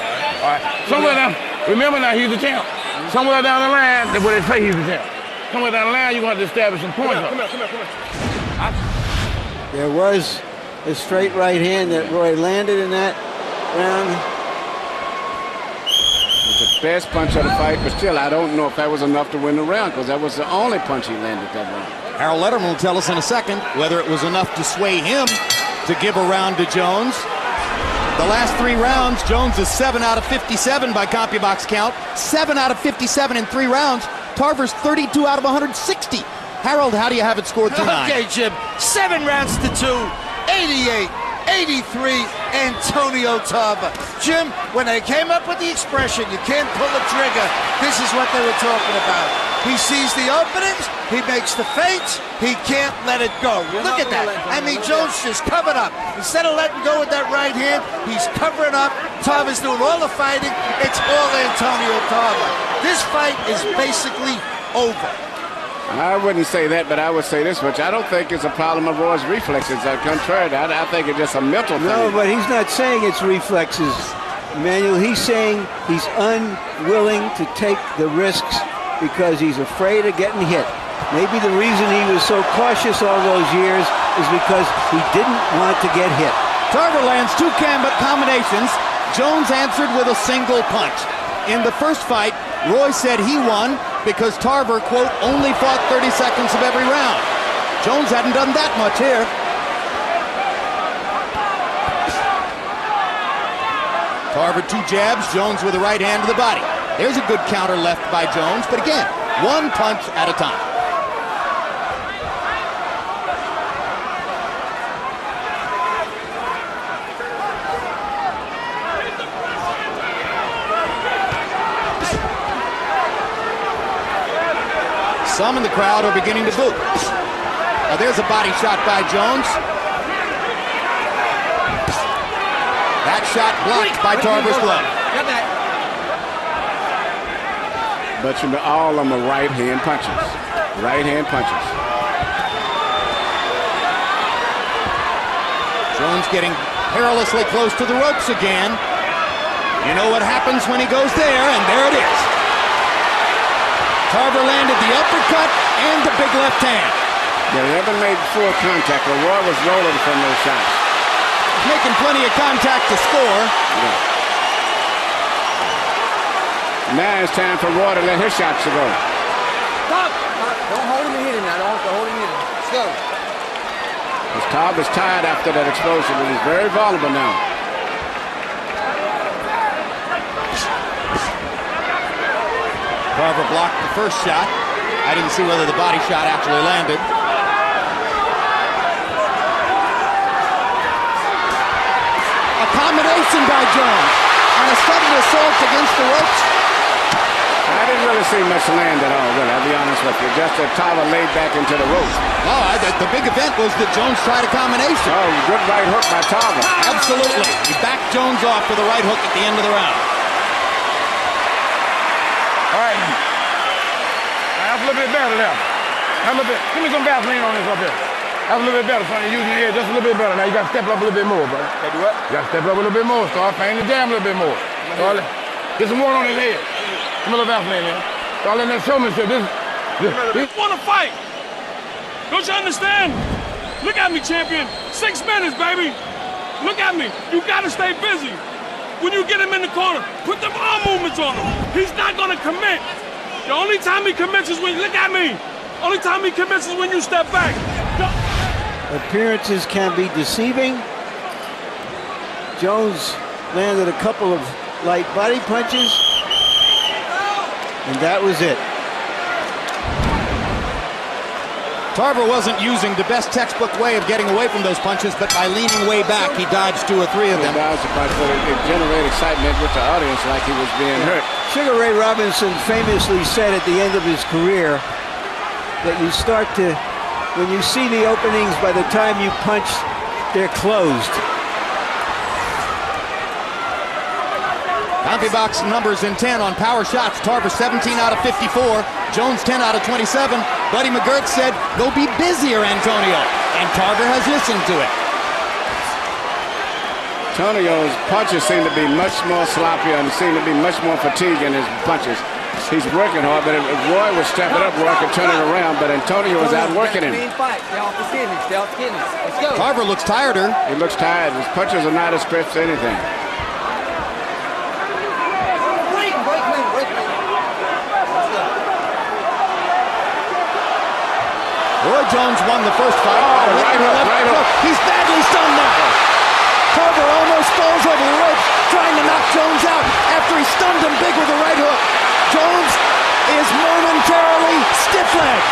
Speaker 6: All right. Somewhere down, remember now, he's the champ. Somewhere down the line, that's where they say he's the champ. Somewhere down the line, you're going to have to establish some points.
Speaker 7: Come here.
Speaker 8: There was a straight right hand that Roy landed in that round.
Speaker 9: The best punch of the fight, but still, I don't know if that was enough to win the round because that was the only punch he landed that round.
Speaker 4: Harold Letterman will tell us in a second whether it was enough to sway him to give a round to Jones. The last 3 rounds, Jones is 7 out of 57 by CompuBox count. 7 out of 57 in 3 rounds. Tarver's 32 out of 160. Harold, how do you have it scored through 9?
Speaker 10: Okay, Jim. 7 rounds to 2. 88. 83, Antonio Tarver. Jim, when they came up with the expression, you can't pull a trigger, this is what they were talking about. He sees the openings, he makes the feints, he can't let it go. Look at that. I mean, Jones just covered up. Instead of letting go with that right hand, he's covering up. Tarver's doing all the fighting. It's all Antonio Tarver. This fight is basically over.
Speaker 9: I wouldn't say that, but I would say this much. I don't think it's a problem of Roy's reflexes. Contrary, I think it's just a mental thing.
Speaker 8: No, but he's not saying it's reflexes, Emmanuel. He's saying he's unwilling to take the risks because he's afraid of getting hit. Maybe the reason he was so cautious all those years is because he didn't want to get hit.
Speaker 4: Tarver lands 2 combinations. Jones answered with a single punch. In the first fight, Roy said he won because Tarver, quote, only fought 30 seconds of every round. Jones hadn't done that much here. Tarver 2 jabs, Jones with a right hand to the body. There's a good counter left by Jones, but again, 1 punch at a time. Some in the crowd are beginning to boo. Now there's a body shot by Jones. That shot blocked by Tarver's glove.
Speaker 9: But you know, all of them are right-hand punches. Right-hand punches.
Speaker 4: Jones getting perilously close to the ropes again. You know what happens when he goes there, and there it is. Tarver landed the uppercut and the big left hand.
Speaker 9: Yeah, they haven't made full contact, but Roy was rolling from those shots.
Speaker 4: Making plenty of contact to score.
Speaker 9: Yeah. Now it's time for Roy to let his shots go.
Speaker 12: Stop! Don't hold him and hit him now. Don't hold him and hit him. Let's go.
Speaker 9: Tarver's tired after that explosion, and he's very vulnerable now.
Speaker 4: Tarver blocked the first shot. I didn't see whether the body shot actually landed. A combination by Jones on a sudden assault against the ropes.
Speaker 9: I didn't really see much land at all, really, I'll be honest with you. Just that Tarver laid back into the ropes.
Speaker 4: No, the big event was that Jones tried a combination.
Speaker 9: Oh, good right hook by Tarver.
Speaker 4: Absolutely. He backed Jones off for the right hook at the end of the round.
Speaker 6: All right. That's a little bit better there. That's a little bit. Give me some Vaseline on this up here. That's a little bit better, son. You're using your head just a little bit better. Now you got to step up a little bit more, bro.
Speaker 12: Hey, do what?
Speaker 6: You got to step up a little bit more. Start banging the jam a little bit more. Get some water on his head. Some little Vaseline in. Start letting that showmanship. This
Speaker 7: Want to fight? Don't you understand? Look at me, champion. 6 minutes, baby. Look at me. You got to stay busy. When you get him in the corner, put them arm movements on him. He's not going to commit. The only time he commits is when, look at me. Only time he commits is when you step back.
Speaker 8: Appearances can be deceiving. Jones landed a couple of light body punches, and that was it.
Speaker 4: Tarver wasn't using the best textbook way of getting away from those punches, but by leaning way back, he dodged 2 or 3 of them.
Speaker 9: It generated excitement with the audience like he was being hurt.
Speaker 8: Sugar Ray Robinson famously said at the end of his career that you start to, when you see the openings, by the time you punch, they're closed.
Speaker 4: CompuBox numbers in 10 on power shots. Tarver 17 out of 54. Jones 10 out of 27. Buddy McGirt said, go be busier, Antonio. And Tarver has listened to it.
Speaker 9: Antonio's punches seem to be much more sloppy and seem to be much more fatigued in his punches. He's working hard, but if Roy would step it up, Roy could turn it around, but Antonio is outworking him.
Speaker 12: Stay off the kidneys. Stay off the kidneys. Let's go.
Speaker 4: Tarver looks tireder.
Speaker 9: He looks tired. His punches are not as crisp as anything.
Speaker 4: Roy Jones won the first fight.
Speaker 9: Right hook.
Speaker 4: He's badly stunned now. Tarver almost falls over the ropes, trying to knock Jones out after he stunned him big with the right hook. Jones is momentarily stiff-legged.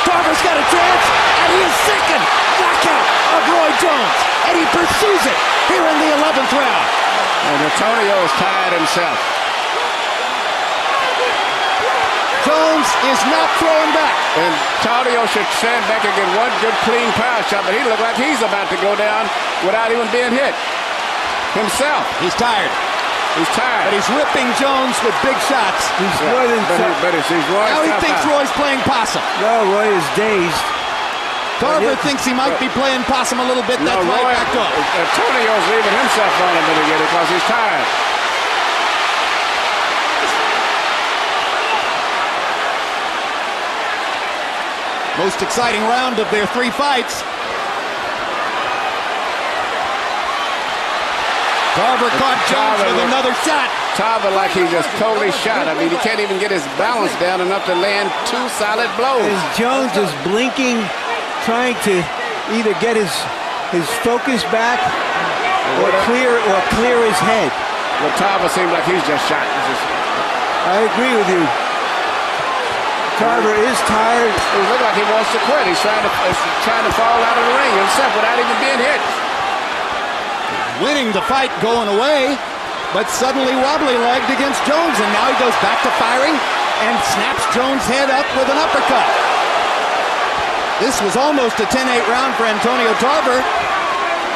Speaker 4: Tarver's got a chance, and he is second knockout of Roy Jones, and he pursues it here in the 11th round.
Speaker 9: And Antonio is tired himself.
Speaker 4: Jones is not throwing back.
Speaker 9: And Antonio should stand back and get one good clean power shot, but he looked like he's about to go down without even being hit himself.
Speaker 4: He's tired.
Speaker 9: He's tired.
Speaker 4: But he's ripping Jones with big shots.
Speaker 8: He's more than
Speaker 4: now he thinks Roy's playing possum.
Speaker 8: No, Roy is dazed.
Speaker 4: Tarver thinks he might be playing possum a little bit. That's why he backed off.
Speaker 9: Antonio's leaving himself on a minute again because he's tired.
Speaker 4: Most exciting round of their 3 fights. Tarver caught Jones with another shot.
Speaker 9: Tarver like he's just totally shot. I mean, he can't even get his balance down enough to land 2 solid blows.
Speaker 8: And Jones is blinking, trying to either get his focus back or clear his head.
Speaker 9: Well, Tarver seems like he's just shot.
Speaker 8: I agree with you. Tarver is tired.
Speaker 9: He looks like he wants to quit. He's trying to fall out of the ring himself without even being hit.
Speaker 4: Winning the fight going away, but suddenly wobbly-legged against Jones, and now he goes back to firing and snaps Jones' head up with an uppercut. This was almost a 10-8 round for Antonio Tarver.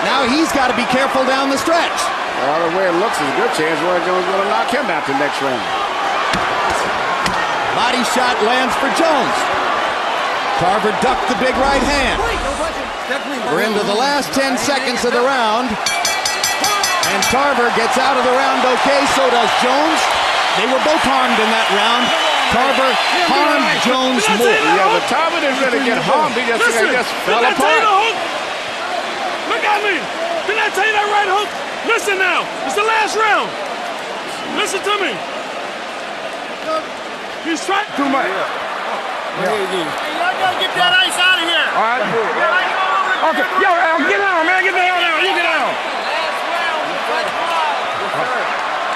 Speaker 4: Now he's got to be careful down the stretch.
Speaker 9: Well, the way it looks, there's a good chance Roy Jones is going to knock him out the next round.
Speaker 4: Body shot lands for Jones. Tarver ducked the big right hand. We're into the last 10 seconds of the round. And Tarver gets out of the round okay, so does Jones. They were both harmed in that round. Tarver harmed Jones more.
Speaker 9: Yeah, but Tarver didn't really get harmed. He just fell apart.
Speaker 7: Look at me. Didn't I tell you that right hook? Listen now. It's the last round. Listen to me. He's trying.
Speaker 6: Too much.
Speaker 7: Hey, y'all gotta get that ice out of here.
Speaker 6: All right. Okay. Yo, get down, man. Get down now. You get down.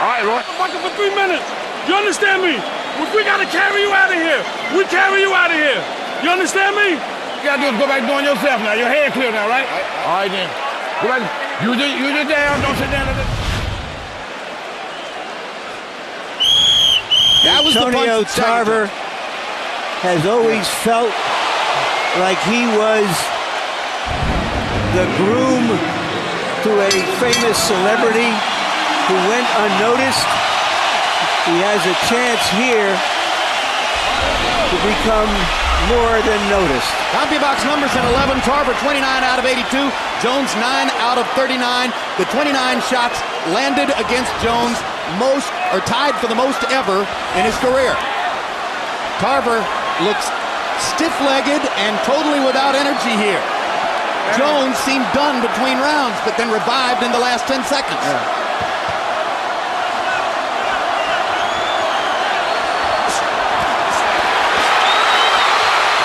Speaker 6: All right, Roy.
Speaker 7: I'm fucking for 3 minutes. You understand me? If we gotta carry you out of here, we carry you out of here. You understand me?
Speaker 6: You gotta do is go back doing yourself now. Your head clear now, right? All right, then. Go back. You just down. Don't sit down.
Speaker 4: That was
Speaker 8: Antonio Tarver has always felt like he was the groom to a famous celebrity who went unnoticed. He has a chance here to become more than noticed.
Speaker 4: CompuBox numbers at 11. Tarver 29 out of 82. Jones 9 out of 39. The 29 shots landed against Jones, most or tied for the most ever in his career. Tarver looks stiff-legged and totally without energy here. Jones seemed done between rounds, but then revived in the last 10 seconds.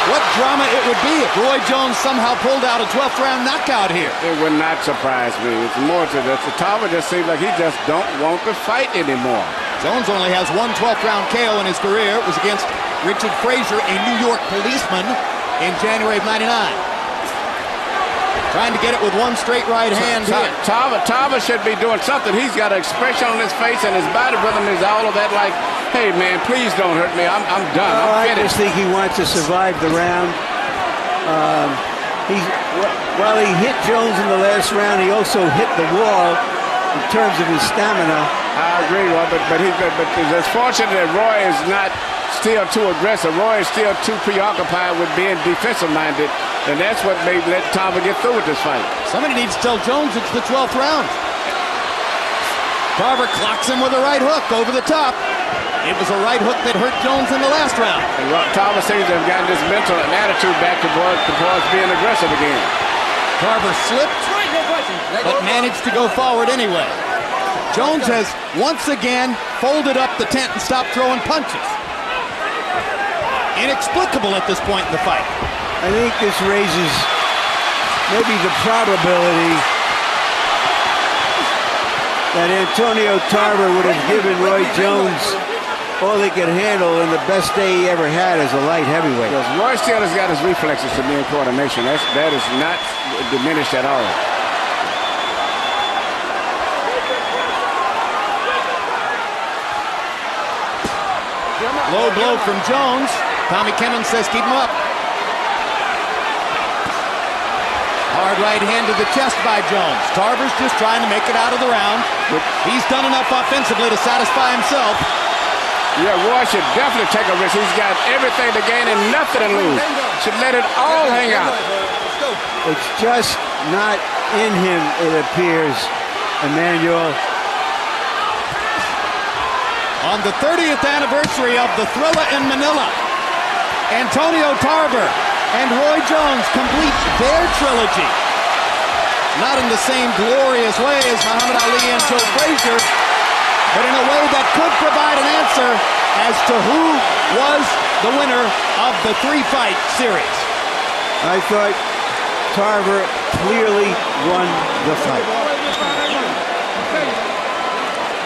Speaker 4: What drama it would be if Roy Jones somehow pulled out a 12th round knockout here.
Speaker 9: It would not surprise me. It's more to this. Tarver just seems like he just don't want to fight anymore.
Speaker 4: Jones only has one 12th round KO in his career. It was against Richard Frazier, a New York policeman, in January of '99. Trying to get it with one straight right hand here.
Speaker 9: Tarver should be doing something. He's got an expression on his face, and his body rhythm is all of that like, hey, man, please don't hurt me. I'm done. I'm finished.
Speaker 8: I just think he wants to survive the round. While he hit Jones in the last round, he also hit the wall in terms of his stamina.
Speaker 9: I agree, Roy, but it's fortunate that Roy is not still too aggressive. Roy is still too preoccupied with being defensive-minded, and that's what may let Tarver get through with this fight.
Speaker 4: Somebody needs to tell Jones it's the 12th round. Tarver clocks him with a right hook over the top. It was a right hook that hurt Jones in the last round.
Speaker 9: And Tarver seems to have gotten this mental and attitude back towards being aggressive again.
Speaker 4: Tarver slipped, but managed to go forward anyway. Jones has once again folded up the tent and stopped throwing punches. Inexplicable at this point in the fight.
Speaker 8: I think this raises maybe the probability that Antonio Tarver would have given Roy Jones all he could handle in the best day he ever had as a light heavyweight.
Speaker 9: Yes, Roy still has got his reflexes to be in coordination. That is not diminished at all.
Speaker 4: Low blow from Jones. Tommy Kimmons says keep him up. Hard right hand to the chest by Jones. Tarver's just trying to make it out of the round. He's done enough offensively to satisfy himself.
Speaker 9: Yeah, Roy should definitely take a risk. He's got everything to gain and nothing to lose. Should let it all hang out.
Speaker 8: It's just not in him, it appears, Emmanuel.
Speaker 4: On the 30th anniversary of the Thrilla in Manila, Antonio Tarver and Roy Jones complete their trilogy. Not in the same glorious way as Muhammad Ali and Joe Frazier, but in a way that could provide an answer as to who was the winner of the three-fight series.
Speaker 8: I thought Tarver clearly won the fight.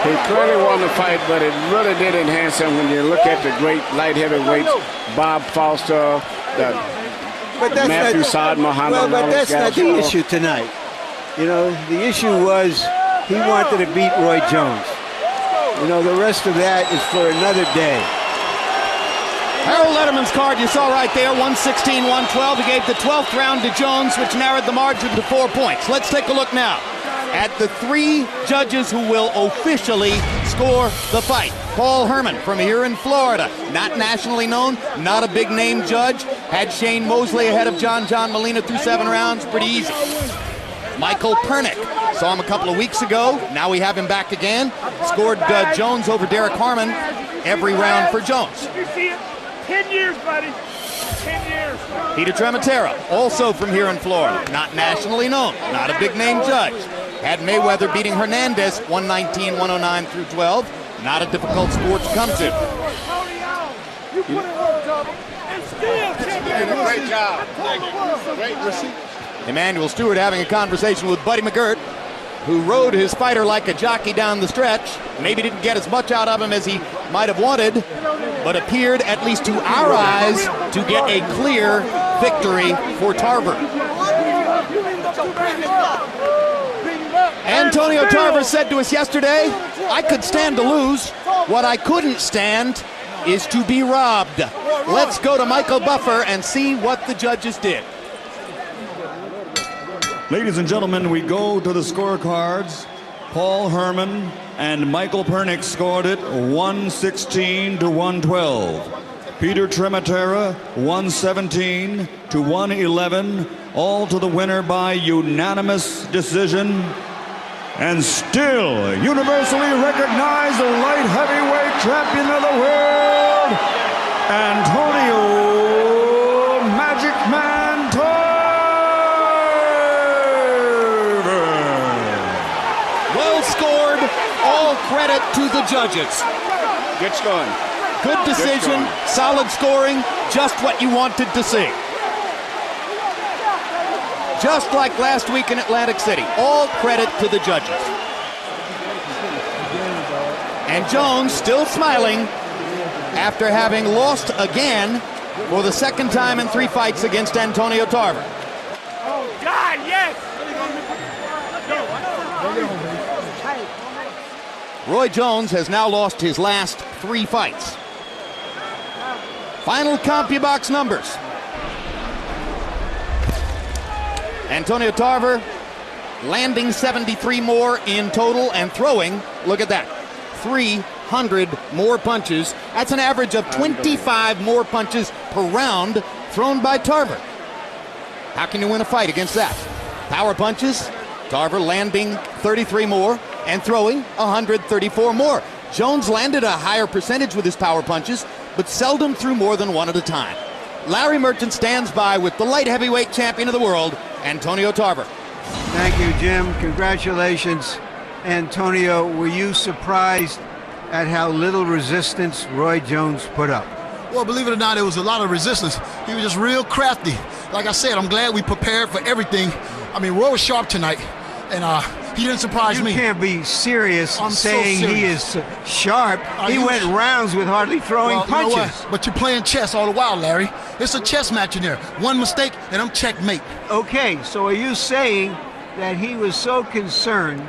Speaker 9: He clearly won the fight, but it really did enhance him when you look at the great light heavyweights, Bob Foster, Matthew Saad, Muhammad.
Speaker 8: Well, but that's not the issue tonight. You know, the issue was he wanted to beat Roy Jones. You know, the rest of that is for another day.
Speaker 4: Harold Letterman's card you saw right there, 116-112. He gave the 12th round to Jones, which narrowed the margin to 4 points. Let's take a look now at the 3 judges who will officially score the fight. Paul Herman from here in Florida, not nationally known, not a big name judge, had Shane Mosley ahead of John Molina through 7 rounds, pretty easy. Michael Pernick, saw him a couple of weeks ago, now we have him back again, scored Jones over Derek Harmon every round for Jones.
Speaker 13: Did you see it? 10 years, buddy. 10 years.
Speaker 4: Peter Trematera, also from here in Florida, not nationally known, not a big name judge. Had Mayweather beating Hernandez 119-109 through 12. Not a difficult sport to come to.
Speaker 13: You put it work, Tarver, and still champion.
Speaker 9: Great job. Great receipt.
Speaker 4: Emmanuel Stewart having a conversation with Buddy McGirt, who rode his fighter like a jockey down the stretch. Maybe didn't get as much out of him as he might have wanted, but appeared, at least to our eyes, to get a clear victory for Tarver. Antonio Tarver said to us yesterday, I could stand to lose. What I couldn't stand is to be robbed. Let's go to Michael Buffer and see what the judges did.
Speaker 11: Ladies and gentlemen, we go to the scorecards. Paul Herman and Michael Pernick scored it 116-112. Peter Trematera 117-111, all to the winner by unanimous decision. And still universally recognized the light heavyweight champion of the world, Antonio Magic Man Tarver.
Speaker 4: Well scored, all credit to the judges.
Speaker 9: Good scoring.
Speaker 4: Good decision, solid scoring, just what you wanted to see. Just like last week in Atlantic City, all credit to the judges. And Jones still smiling after having lost again for the second time in 3 fights against Antonio Tarver.
Speaker 13: Oh, God, yes!
Speaker 4: Roy Jones has now lost his last 3 fights. Final CompuBox numbers. Antonio Tarver landing 73 more in total and throwing, look at that, 300 more punches. That's an average of 25 more punches per round thrown by Tarver. How can you win a fight against that? Power punches, Tarver landing 33 more and throwing 134 more. Jones landed a higher percentage with his power punches, but seldom threw more than one at a time. Larry Merchant stands by with the light heavyweight champion of the world, Antonio Tarver.
Speaker 8: Thank you, Jim. Congratulations. Antonio, were you surprised at how little resistance Roy Jones put up?
Speaker 14: Well, believe it or not, there was a lot of resistance. He was just real crafty. Like I said, I'm glad we prepared for everything. I mean, Roy was sharp tonight, and he didn't surprise me.
Speaker 8: You can't be serious saying
Speaker 14: so
Speaker 8: he is sharp. He went rounds with hardly throwing punches.
Speaker 14: You know what? But you're playing chess all the while, Larry. It's a chess match in there. One mistake, and I'm checkmate.
Speaker 8: Okay, so are you saying that he was so concerned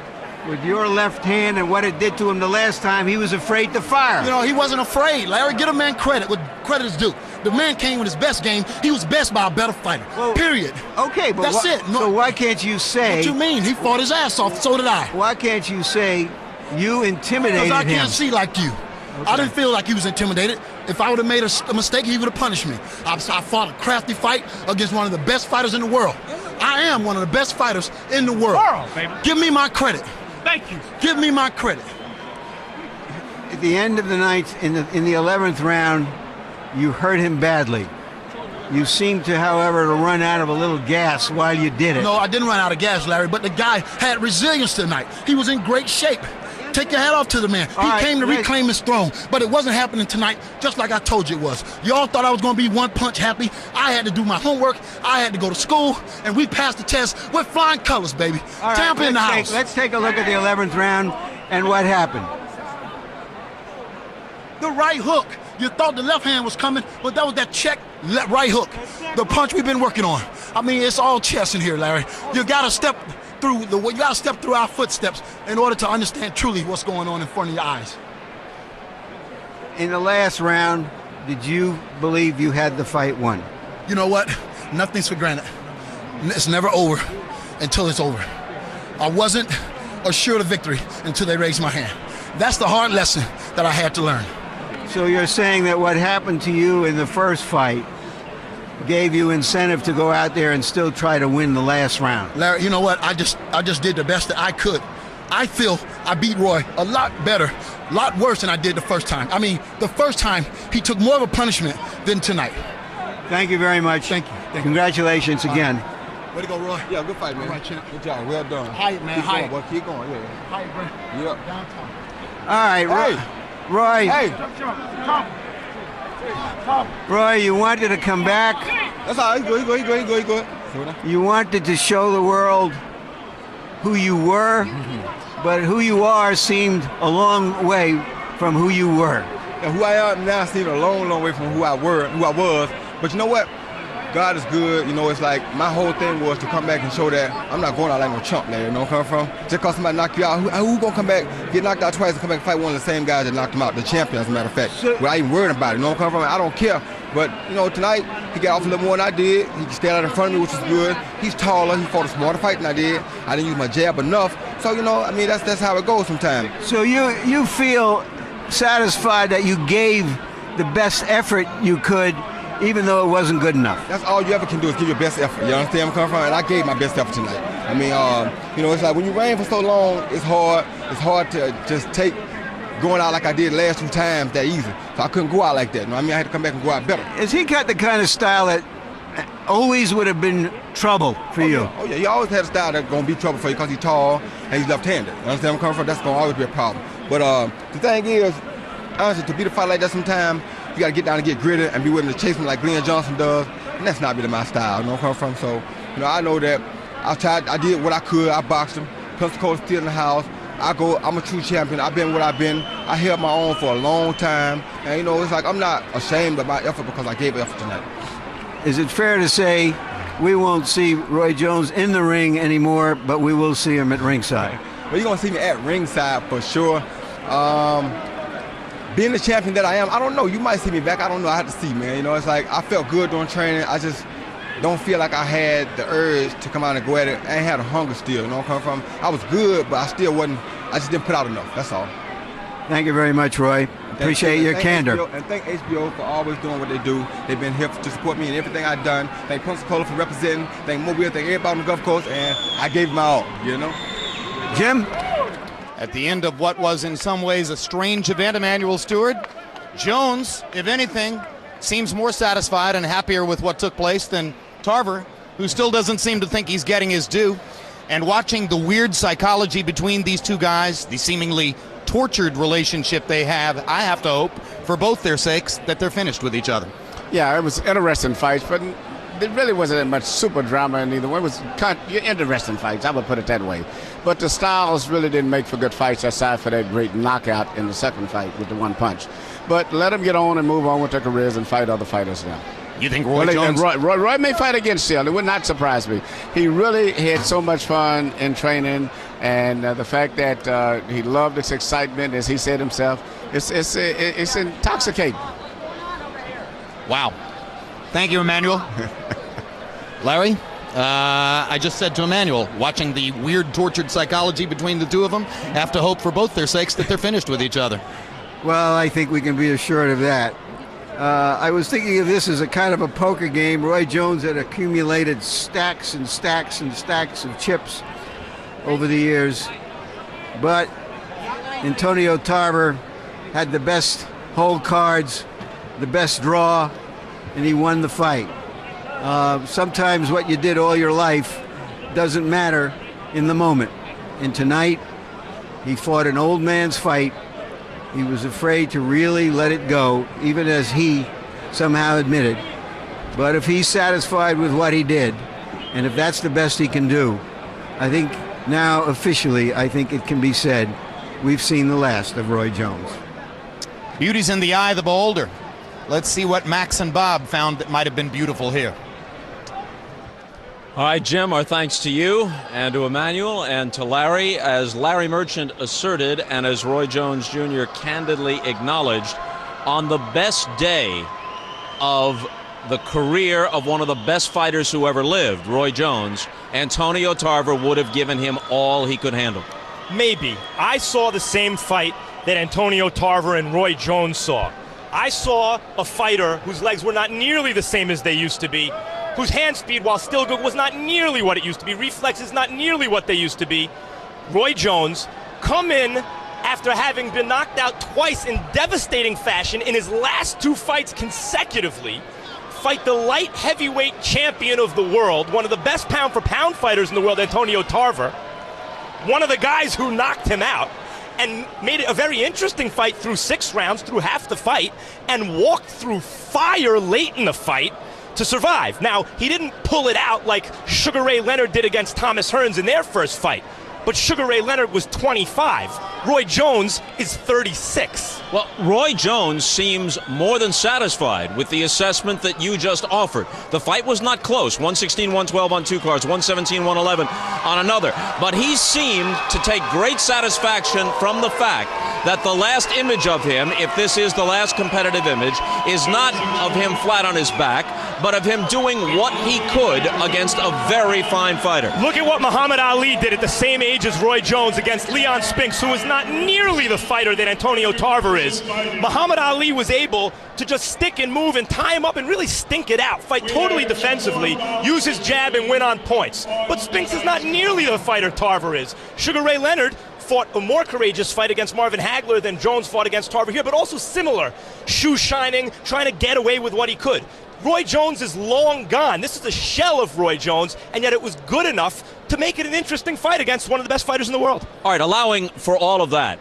Speaker 8: with your left hand and what it did to him the last time, he was afraid to fire?
Speaker 14: You know, he wasn't afraid. Larry, get a man credit. What credit is due. The man came with his best game. He was best by a better fighter. Well, period.
Speaker 8: Okay, but
Speaker 14: that's it. No,
Speaker 8: so why can't you say...
Speaker 14: What you mean? He fought his ass off. So did I.
Speaker 8: Why can't you say you intimidated him?
Speaker 14: Because I can't see like you. Okay. I didn't feel like he was intimidated. If I would have made a mistake, he would have punished me. I fought a crafty fight against one of the best fighters in the world. I am one of the best fighters in the world.
Speaker 13: Baby.
Speaker 14: Give me my credit.
Speaker 13: Thank you.
Speaker 14: Give me my credit.
Speaker 8: At the end of the night, in the 11th round, you hurt him badly. You seemed to, however, to run out of a little gas while you did it.
Speaker 14: No, I didn't run out of gas, Larry, but the guy had resilience tonight. He was in great shape. Take your hat off to the man. He came to reclaim his throne, but it wasn't happening tonight, just like I told you it was. Y'all thought I was going to be one punch happy. I had to do my homework. I had to go to school, and we passed the test with flying colors, baby. Tampa in the house.
Speaker 8: Let's take a look at the 11th round and what happened.
Speaker 14: The right hook. You thought the left hand was coming, but that was that check right hook. The punch we've been working on. I mean, it's all chess in here, Larry. You got to step through our footsteps in order to understand truly what's going on in front of your eyes.
Speaker 8: In the last round, did you believe you had the fight won?
Speaker 14: You know what? Nothing's for granted. It's never over until it's over. I wasn't assured of victory until they raised my hand. That's the hard lesson that I had to learn.
Speaker 8: So you're saying that what happened to you in the first fight gave you incentive to go out there and still try to win the last round?
Speaker 14: Larry, you know what? I just did the best that I could. I feel I beat Roy a lot better, a lot worse than I did the first time. I mean, the first time he took more of a punishment than tonight.
Speaker 8: Thank you very much.
Speaker 14: Thank you.
Speaker 8: Congratulations again.
Speaker 14: Way to go, Roy.
Speaker 5: Yeah, good fight, man.
Speaker 14: All right, champ.
Speaker 5: Good job. Well done.
Speaker 14: Hyatt, man.
Speaker 5: Keep
Speaker 14: Hyatt.
Speaker 5: going, boy. Keep going, yeah.
Speaker 14: Hyatt, bro.
Speaker 5: Yep.
Speaker 14: Downtown.
Speaker 8: All right, Roy.
Speaker 5: Hey.
Speaker 8: Roy, you wanted to come back.
Speaker 5: That's all right. Go.
Speaker 8: You wanted to show the world who you were, but who you are seemed a long way from who you were.
Speaker 5: And who I am now seems a long, long way from who I was. But you know what? God is good. You know, it's like my whole thing was to come back and show that I'm not going out like no chump there. You know where I'm coming from? Just because somebody knock you out, who gonna come back, get knocked out twice and come back and fight one of the same guys that knocked him out, the champion, as a matter of fact. Without even worrying about it. You know where I'm coming from? I don't care. But, you know, tonight, he got off a little more than I did. He stayed out in front of me, which was good. He's taller. He fought a smarter fight than I did. I didn't use my jab enough. So, you know, I mean, that's how it goes sometimes.
Speaker 8: So you feel satisfied that you gave the best effort you could, even though it wasn't good enough?
Speaker 5: That's all you ever can do is give your best effort. You understand where I'm coming from? And I gave my best effort tonight. I mean, you know, it's like when you reign for so long, it's hard. It's hard to just take going out like I did the last 2 times that easy. So I couldn't go out like that. You know what I mean? I had to come back and go out better.
Speaker 8: Is he got the kind of style that always would have been trouble for you?
Speaker 5: Yeah. Oh, yeah. He always had a style that's going to be trouble for you because he's tall and he's left-handed. You understand where I'm coming from? That's going to always be a problem. But the thing is, honestly, to beat a fight like that sometimes, you got to get down and get gritty and be willing to chase him like Glenn Johnson does. And that's not really my style. You know where I'm coming from? So, you know, I know that I did what I could. I boxed him. Pensacola still in the house. I'm a true champion. I've been what I've been. I held my own for a long time. And, you know, it's like I'm not ashamed of my effort because I gave effort tonight.
Speaker 8: Is it fair to say we won't see Roy Jones in the ring anymore, but we will see him at ringside?
Speaker 5: Well, you're going to see me at ringside for sure. Being the champion that I am, I don't know. You might see me back. I don't know. I have to see, man. You know, it's like I felt good during training. I just don't feel like I had the urge to come out and go at it. I ain't had a hunger still, you know where I'm coming from? I was good, but I just didn't put out enough, that's all.
Speaker 8: Thank you very much, Roy. Appreciate your candor.
Speaker 5: HBO, and thank HBO for always doing what they do. They've been here to support me in everything I've done. Thank Pensacola for representing. Thank Mobile, thank everybody on the Gulf Coast, and I gave them my all, you know?
Speaker 8: Jim?
Speaker 4: At the end of what was in some ways a strange event, Emmanuel Stewart, Jones, if anything, seems more satisfied and happier with what took place than Tarver, who still doesn't seem to think he's getting his due. And watching the weird psychology between these two guys, the seemingly tortured relationship they have, I have to hope, for both their sakes, that they're finished with each other.
Speaker 9: Yeah, it was interesting fights, but there really wasn't that much super drama in either one. It was interesting fights, I would put it that way. But the styles really didn't make for good fights, aside for that great knockout in the second fight with the one punch. But let them get on and move on with their careers and fight other fighters now.
Speaker 4: You think Roy Jones?
Speaker 9: Roy may fight again still. It would not surprise me. He really had so much fun in training, and the fact that he loved its excitement, as he said himself, it's intoxicating.
Speaker 4: Wow. Thank you, Emmanuel. Larry, I just said to Emmanuel, watching the weird tortured psychology between the two of them, have to hope for both their sakes that they're finished with each other.
Speaker 8: Well, I think we can be assured of that. I was thinking of this as a kind of a poker game. Roy Jones had accumulated stacks and stacks and stacks of chips over the years. But Antonio Tarver had the best hole cards, the best draw, and he won the fight. Sometimes what you did all your life doesn't matter in the moment. And tonight, he fought an old man's fight. He was afraid to really let it go, even as he somehow admitted. But if he's satisfied with what he did, and if that's the best he can do, I think now officially, I think it can be said, we've seen the last of Roy Jones.
Speaker 4: Beauty's in the eye of the beholder. Let's see what Max and Bob found that might have been beautiful here.
Speaker 1: All right, Jim, our thanks to you and to Emmanuel and to Larry. As Larry Merchant asserted and as Roy Jones Jr. candidly acknowledged, on the best day of the career of one of the best fighters who ever lived, Roy Jones, Antonio Tarver would have given him all he could handle.
Speaker 2: Maybe. I saw the same fight that Antonio Tarver and Roy Jones saw. I saw a fighter whose legs were not nearly the same as they used to be, whose hand speed, while still good, was not nearly what it used to be. Reflexes not nearly what they used to be. Roy Jones come in after having been knocked out twice in devastating fashion in his last 2 fights consecutively, fight the light heavyweight champion of the world, one of the best pound-for-pound fighters in the world, Antonio Tarver, one of the guys who knocked him out, and made it a very interesting fight through 6 rounds, through half the fight, and walked through fire late in the fight to survive. Now, he didn't pull it out like Sugar Ray Leonard did against Thomas Hearns in their first fight, but Sugar Ray Leonard was 25. Roy Jones is 36.
Speaker 1: Well, Roy Jones seems more than satisfied with the assessment that you just offered. The fight was not close, 116-112 on 2 cards, 117-111 on another. But he seemed to take great satisfaction from the fact that the last image of him, if this is the last competitive image, is not of him flat on his back, but of him doing what he could against a very fine fighter.
Speaker 2: Look at what Muhammad Ali did at the same age as Roy Jones against Leon Spinks, who is not nearly the fighter that Antonio Tarver is. Muhammad Ali was able to just stick and move and tie him up and really stink it out, fight totally defensively, use his jab and win on points. But Spinks is not nearly the fighter Tarver is. Sugar Ray Leonard fought a more courageous fight against Marvin Hagler than Jones fought against Tarver here, but also similar. Shoe shining, trying to get away with what he could. Roy Jones is long gone. This is a shell of Roy Jones, and yet it was good enough to make it an interesting fight against one of the best fighters in the world.
Speaker 1: All right, allowing for all of that,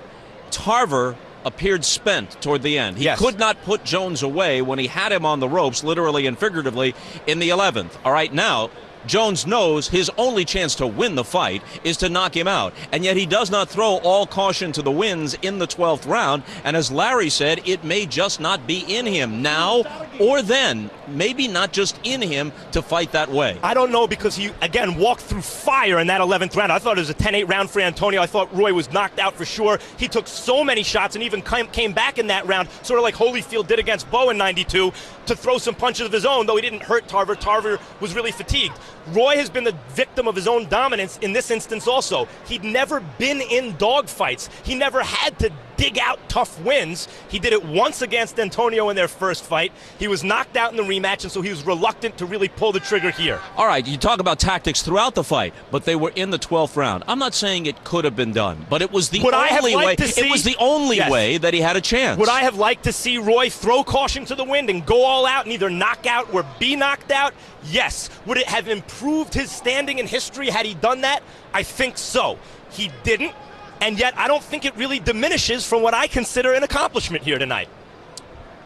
Speaker 1: Tarver appeared spent toward the end. He could not put Jones away when he had him on the ropes, literally and figuratively, in the 11th. All right, now, Jones knows his only chance to win the fight is to knock him out, and yet he does not throw all caution to the winds in the 12th round, and as Larry said, it may just not be in him now or then, maybe not just in him to fight that way.
Speaker 2: I don't know, because he, again, walked through fire in that 11th round. I thought it was a 10-8 round for Antonio. I thought Roy was knocked out for sure. He took so many shots and even came back in that round, sort of like Holyfield did against Bowe in 92, to throw some punches of his own, though he didn't hurt Tarver. Tarver was really fatigued. Roy has been the victim of his own dominance in this instance also. He'd never been in dogfights. He never had to dig out tough wins. He did it once against Antonio in their first fight. He was knocked out in the rematch, and so he was reluctant to really pull the trigger here.
Speaker 1: All right, you talk about tactics throughout the fight, but they were in the 12th round. I'm not saying it could have been done, but it was the only way. It was the only way that he had a chance.
Speaker 2: Would I have liked to see Roy throw caution to the wind and go all out and either knock out or be knocked out? Yes. Would it have improved his standing in history had he done that? I think so. He didn't. And yet, I don't think it really diminishes from what I consider an accomplishment here tonight.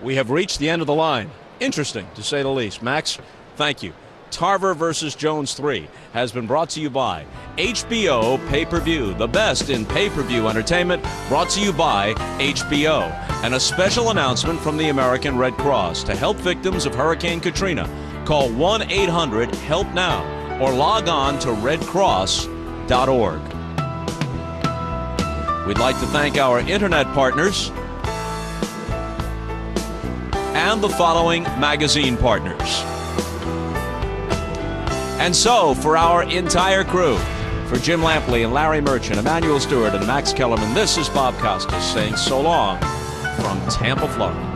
Speaker 1: We have reached the end of the line. Interesting, to say the least. Max, thank you. Tarver versus Jones 3 has been brought to you by HBO Pay-Per-View, the best in pay-per-view entertainment, brought to you by HBO. And a special announcement from the American Red Cross to help victims of Hurricane Katrina. Call 1-800-HELP-NOW or log on to redcross.org. We'd like to thank our internet partners and the following magazine partners. And so, for our entire crew, for Jim Lampley and Larry Merchant, Emmanuel Stewart and Max Kellerman, this is Bob Costas saying so long from Tampa, Florida.